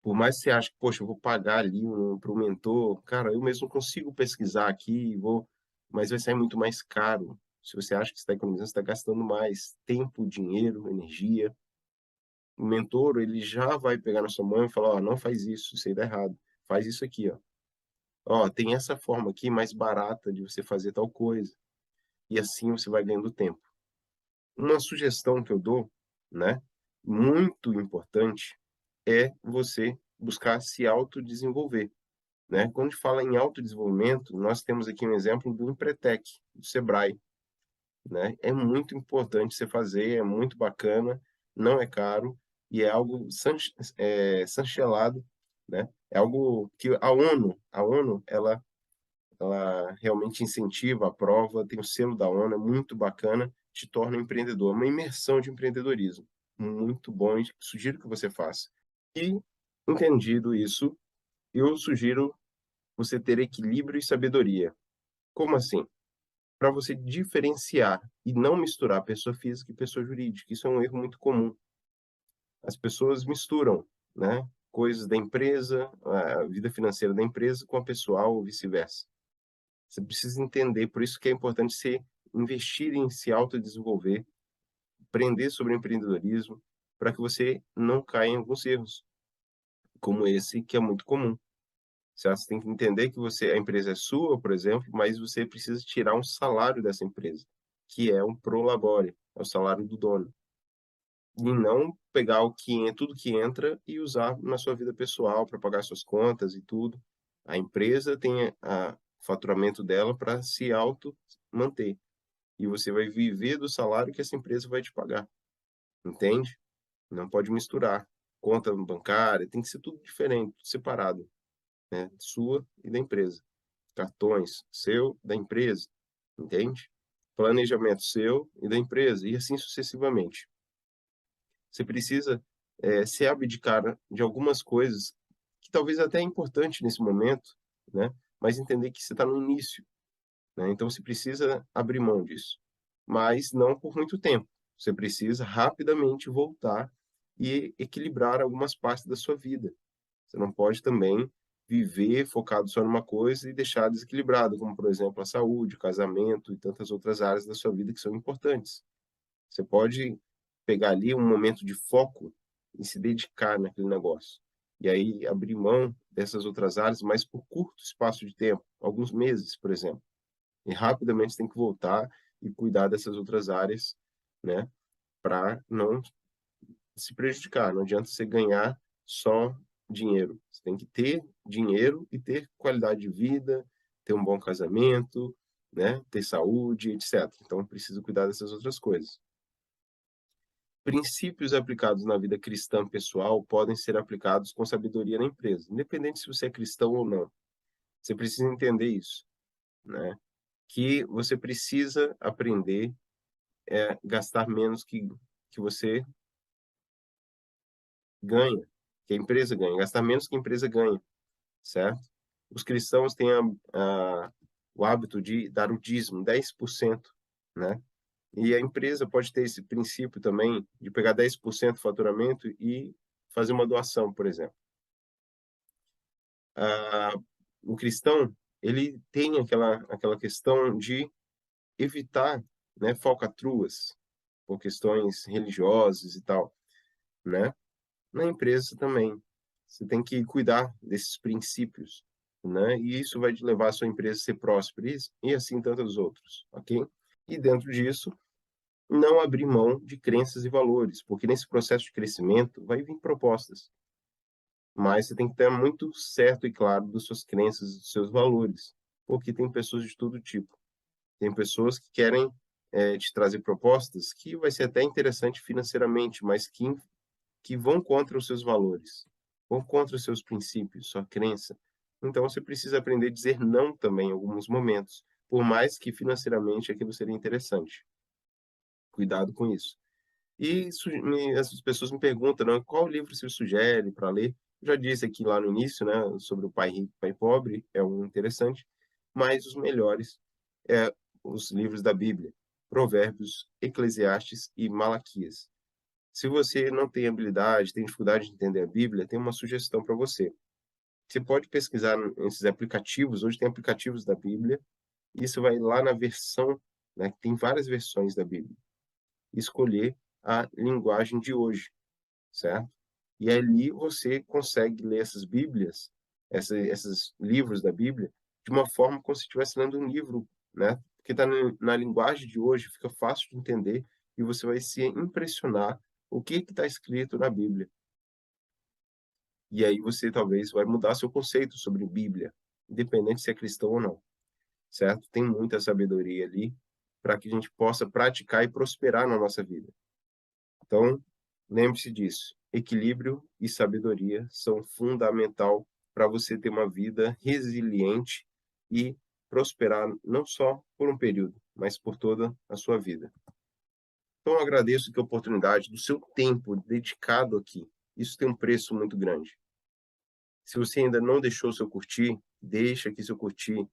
Por mais que você ache que, poxa, eu vou pagar ali para o mentor, cara, eu mesmo consigo pesquisar aqui, vou, mas vai sair muito mais caro. Se você acha que você está economizando, você está gastando mais tempo, dinheiro, energia. O mentor, ele já vai pegar na sua mão e falar, ó, não faz isso aí dá errado. Faz isso aqui, ó. Ó, tem essa forma aqui mais barata de você fazer tal coisa. E assim você vai ganhando tempo. Uma sugestão que eu dou, né, muito importante, é você buscar se autodesenvolver, né. Quando a gente fala em autodesenvolvimento, nós temos aqui um exemplo do Empretec, do Sebrae, né. É muito importante você fazer, é muito bacana, não é caro e é algo chancelado, né. É algo que a ONU ela realmente incentiva, aprova, tem o selo da ONU, é muito bacana, te torna empreendedor, uma imersão de empreendedorismo. Muito bom e sugiro que você faça. E, entendido isso, eu sugiro você ter equilíbrio e sabedoria. Como assim? Para você diferenciar e não misturar pessoa física e pessoa jurídica. Isso é um erro muito comum. As pessoas misturam, né, coisas da empresa, a vida financeira da empresa com a pessoal ou vice-versa. Você precisa entender, por isso que é importante você investir em se autodesenvolver, aprender sobre empreendedorismo, para que você não caia em alguns erros, como esse que é muito comum. Você tem que entender que a empresa é sua, por exemplo, mas você precisa tirar um salário dessa empresa, que é um prolabore, é o salário do dono. E não pegar tudo que entra e usar na sua vida pessoal para pagar suas contas e tudo. A empresa tem o faturamento dela para se auto manter. E você vai viver do salário que essa empresa vai te pagar, entende? Não pode misturar. Conta bancária, tem que ser tudo diferente, tudo separado, né? Sua e da empresa. Cartões, seu, da empresa, entende? Planejamento seu e da empresa, e assim sucessivamente. Você precisa se abdicar de algumas coisas que talvez até é importante nesse momento, né? Mas entender que você está no início, né? Então você precisa abrir mão disso, mas não por muito tempo. Você precisa rapidamente voltar e equilibrar algumas partes da sua vida. Você não pode também viver focado só numa coisa e deixar desequilibrado, como por exemplo a saúde, o casamento e tantas outras áreas da sua vida que são importantes. Você pode pegar ali um momento de foco e se dedicar naquele negócio. E aí abrir mão dessas outras áreas, mas por curto espaço de tempo, alguns meses, por exemplo. E rapidamente você tem que voltar e cuidar dessas outras áreas, né, para não se prejudicar. Não adianta você ganhar só dinheiro. Você tem que ter dinheiro e ter qualidade de vida, ter um bom casamento, né, ter saúde, etc. Então precisa cuidar dessas outras coisas. Princípios aplicados na vida cristã pessoal podem ser aplicados com sabedoria na empresa, independente se você é cristão ou não. Você precisa entender isso, né? Que você precisa aprender a gastar menos que você ganha, que a empresa ganha, gastar menos que a empresa ganha, certo? Os cristãos têm o hábito de dar o dízimo, 10%, né? E a empresa pode ter esse princípio também de pegar 10% do faturamento e fazer uma doação, por exemplo. Ah, o cristão, ele tem aquela questão de evitar, né, falcatruas por questões religiosas e tal, né? Na empresa também. Você tem que cuidar desses princípios, né? E isso vai te levar a sua empresa a ser próspera e assim tantos outros, ok? E dentro disso, não abrir mão de crenças e valores, porque nesse processo de crescimento vai vir propostas, mas você tem que ter muito certo e claro das suas crenças e dos seus valores, porque tem pessoas de todo tipo. Tem pessoas que querem te trazer propostas que vai ser até interessante financeiramente, mas que vão contra os seus valores, vão contra os seus princípios, sua crença. Então você precisa aprender a dizer não também em alguns momentos, por mais que financeiramente aquilo seria interessante. Cuidado com isso. E essas pessoas me perguntam, né, qual livro você sugere para ler? Eu já disse aqui lá no início, né, sobre o Pai Rico e Pai Pobre, é um interessante, mas os melhores é os livros da Bíblia, Provérbios, Eclesiastes e Malaquias. Se você não tem habilidade, tem dificuldade de entender a Bíblia, tem uma sugestão para você. Você pode pesquisar nesses aplicativos, hoje tem aplicativos da Bíblia, e você vai lá na versão, né, que tem várias versões da Bíblia, e escolher a linguagem de hoje, certo? E ali você consegue ler essas Bíblias, esses livros da Bíblia, de uma forma como se estivesse lendo um livro, né? Porque está na linguagem de hoje, fica fácil de entender e você vai se impressionar o que está escrito na Bíblia. E aí você talvez vai mudar seu conceito sobre Bíblia, independente se é cristão ou não, certo? Tem muita sabedoria ali para que a gente possa praticar e prosperar na nossa vida. Então, lembre-se disso. Equilíbrio e sabedoria são fundamental para você ter uma vida resiliente e prosperar não só por um período, mas por toda a sua vida. Então, eu agradeço a oportunidade do seu tempo dedicado aqui. Isso tem um preço muito grande. Se você ainda não deixou seu curtir, deixa aqui seu curtir.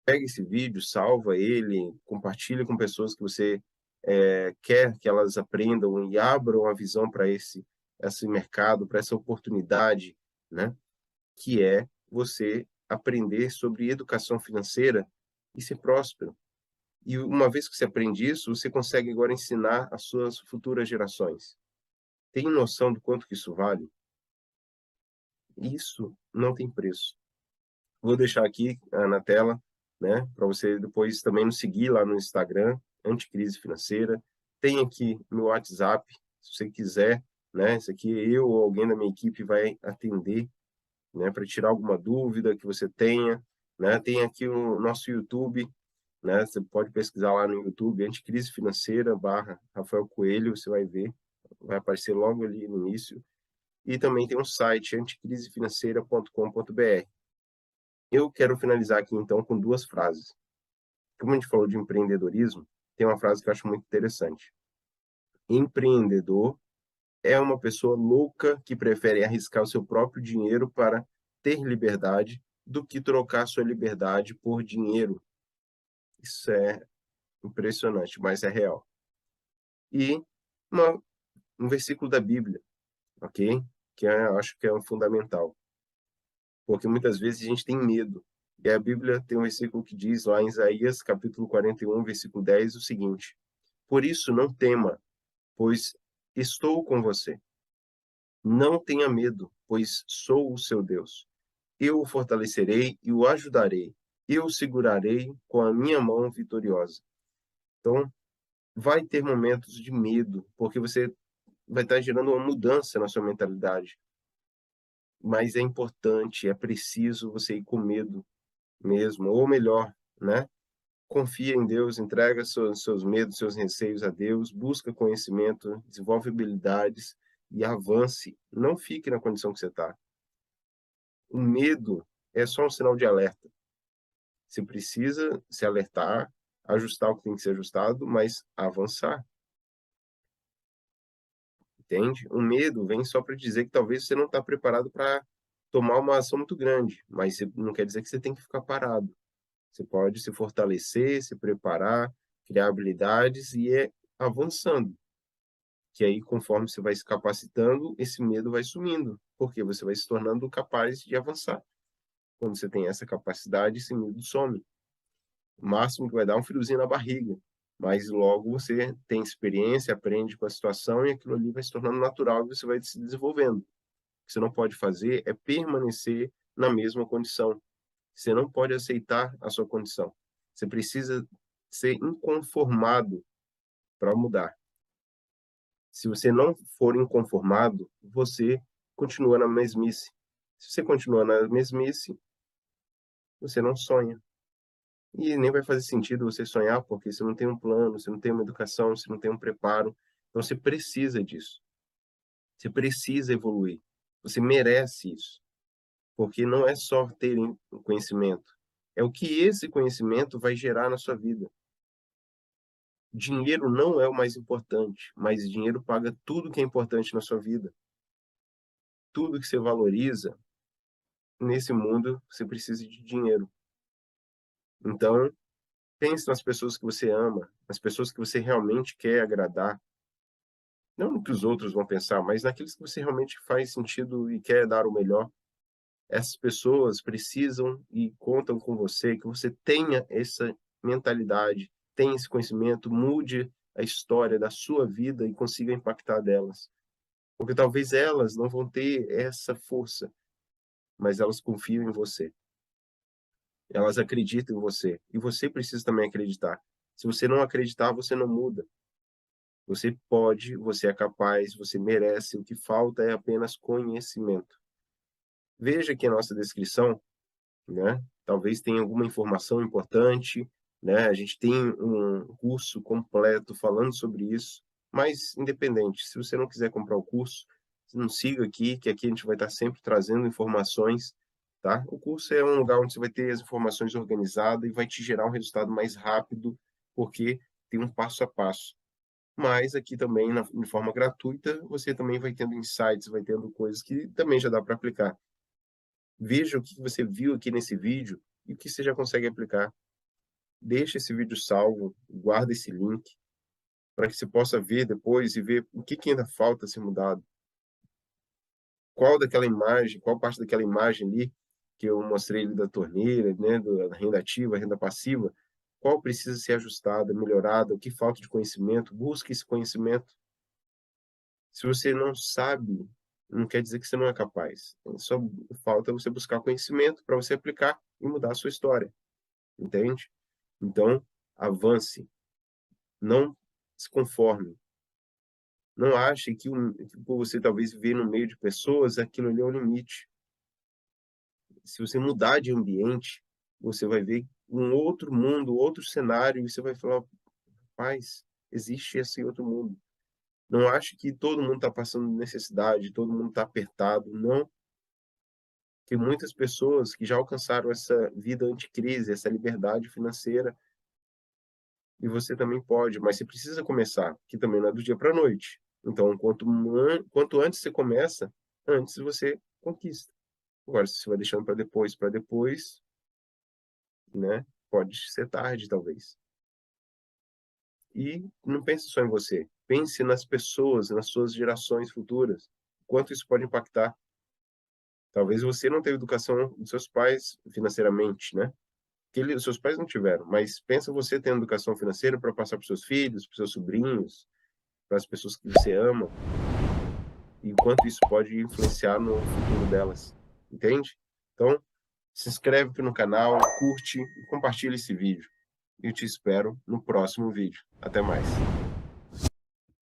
Pega esse vídeo, salva ele, compartilha com pessoas que você quer que elas aprendam e abram a visão para esse mercado, para essa oportunidade, né? Que é você aprender sobre educação financeira e ser próspero. E uma vez que você aprende isso, você consegue agora ensinar as suas futuras gerações. Tem noção do quanto que isso vale? Isso não tem preço. Vou deixar aqui na tela, né, para você depois também nos seguir lá no Instagram, Anticrise Financeira. Tem aqui no WhatsApp, se você quiser, né, isso aqui eu ou alguém da minha equipe vai atender, né, para tirar alguma dúvida que você tenha, né. Tem aqui o nosso YouTube, né, você pode pesquisar lá no YouTube, Anticrise Financeira barra Rafael Coelho, você vai ver, vai aparecer logo ali no início. E também tem um site, anticrisefinanceira.com.br. Eu quero finalizar aqui, então, com duas frases. Como a gente falou de empreendedorismo, tem uma frase que eu acho muito interessante. Empreendedor é uma pessoa louca que prefere arriscar o seu próprio dinheiro para ter liberdade do que trocar sua liberdade por dinheiro. Isso é impressionante, mas é real. E uma, um versículo da Bíblia, ok? Que eu acho que é um fundamental. Porque muitas vezes a gente tem medo. E a Bíblia tem um versículo que diz lá em Isaías, capítulo 41, versículo 10, o seguinte: Por isso não tema, pois estou com você. Não tenha medo, pois sou o seu Deus. Eu o fortalecerei e o ajudarei. Eu o segurarei com a minha mão vitoriosa. Então, vai ter momentos de medo, porque você vai estar gerando uma mudança na sua mentalidade. Mas é importante, é preciso você ir com medo mesmo, ou melhor, né? Confia em Deus, entrega seus medos, seus receios a Deus, busca conhecimento, desenvolve habilidades e avance. Não fique na condição que você está. O medo é só um sinal de alerta. Você precisa se alertar, ajustar o que tem que ser ajustado, mas avançar. entende? O medo vem só para dizer que talvez você não está preparado para tomar uma ação muito grande, mas não quer dizer que você tem que ficar parado. Você pode se fortalecer, se preparar, criar habilidades e ir avançando, que aí conforme você vai se capacitando, esse medo vai sumindo, porque você vai se tornando capaz de avançar. Quando você tem essa capacidade, esse medo some. O máximo que vai dar é um friozinho na barriga, mas logo você tem experiência, aprende com a situação e aquilo ali vai se tornando natural e você vai se desenvolvendo. O que você não pode fazer é permanecer na mesma condição. Você não pode aceitar a sua condição. Você precisa ser inconformado para mudar. Se você não for inconformado, você continua na mesmice. Se você continua na mesmice, você não sonha. E nem vai fazer sentido você sonhar, porque você não tem um plano, você não tem uma educação, você não tem um preparo. Então você precisa disso. Você precisa evoluir. Você merece isso. Porque não é só ter o conhecimento, é o que esse conhecimento vai gerar na sua vida. Dinheiro não é o mais importante, mas dinheiro paga tudo que é importante na sua vida. Tudo que você valoriza, nesse mundo, você precisa de dinheiro. Então, pense nas pessoas que você ama, nas pessoas que você realmente quer agradar. Não no que os outros vão pensar, mas naqueles que você realmente faz sentido e quer dar o melhor. Essas pessoas precisam e contam com você, que você tenha essa mentalidade, tenha esse conhecimento, mude a história da sua vida e consiga impactar delas. Porque talvez elas não vão ter essa força, mas elas confiam em você. Elas acreditam em você. E você precisa também acreditar. Se você não acreditar, você não muda. Você pode, você é capaz, você merece. O que falta é apenas conhecimento. Veja aqui a nossa descrição, né? Talvez tenha alguma informação importante, né? A gente tem um curso completo falando sobre isso, mas independente, se você não quiser comprar o curso, nos siga aqui, que aqui a gente vai estar sempre trazendo informações, tá? O curso é um lugar onde você vai ter as informações organizadas e vai te gerar um resultado mais rápido, porque tem um passo a passo. Mas aqui também, de forma gratuita, você também vai tendo insights, vai tendo coisas que também já dá para aplicar. Veja o que você viu aqui nesse vídeo e o que você já consegue aplicar. Deixa esse vídeo salvo, guarda esse link, para que você possa ver depois e ver o que ainda falta ser mudado. Qual daquela imagem, qual parte daquela imagem ali que eu mostrei ali da torneira, né, da renda ativa, renda passiva, qual precisa ser ajustada, melhorada, o que falta de conhecimento, busque esse conhecimento. Se você não sabe, não quer dizer que você não é capaz. Só falta você buscar conhecimento para você aplicar e mudar a sua história, entende? Então, avance, não se conforme. Não ache que por você talvez viver no meio de pessoas, aquilo ali é o limite. Se você mudar de ambiente, você vai ver um outro mundo, outro cenário, e você vai falar: "Rapaz, existe esse outro mundo". Não ache que todo mundo está passando necessidade, todo mundo está apertado, não. Tem muitas pessoas que já alcançaram essa vida anticrise, essa liberdade financeira, e você também pode, mas você precisa começar, que também não é do dia para a noite. Então, quanto antes você começa, antes você conquista. Agora, se você vai deixando para depois, né, pode ser tarde, talvez. E não pense só em você, pense nas pessoas, nas suas gerações futuras, quanto isso pode impactar. Talvez você não tenha educação dos seus pais financeiramente, né, que os seus pais não tiveram, mas pensa você tendo educação financeira para passar para os seus filhos, para os seus sobrinhos, para as pessoas que você ama, e o quanto isso pode influenciar no futuro delas, entende? Então, se inscreve aqui no canal, curte e compartilha esse vídeo. Eu te espero no próximo vídeo. Até mais.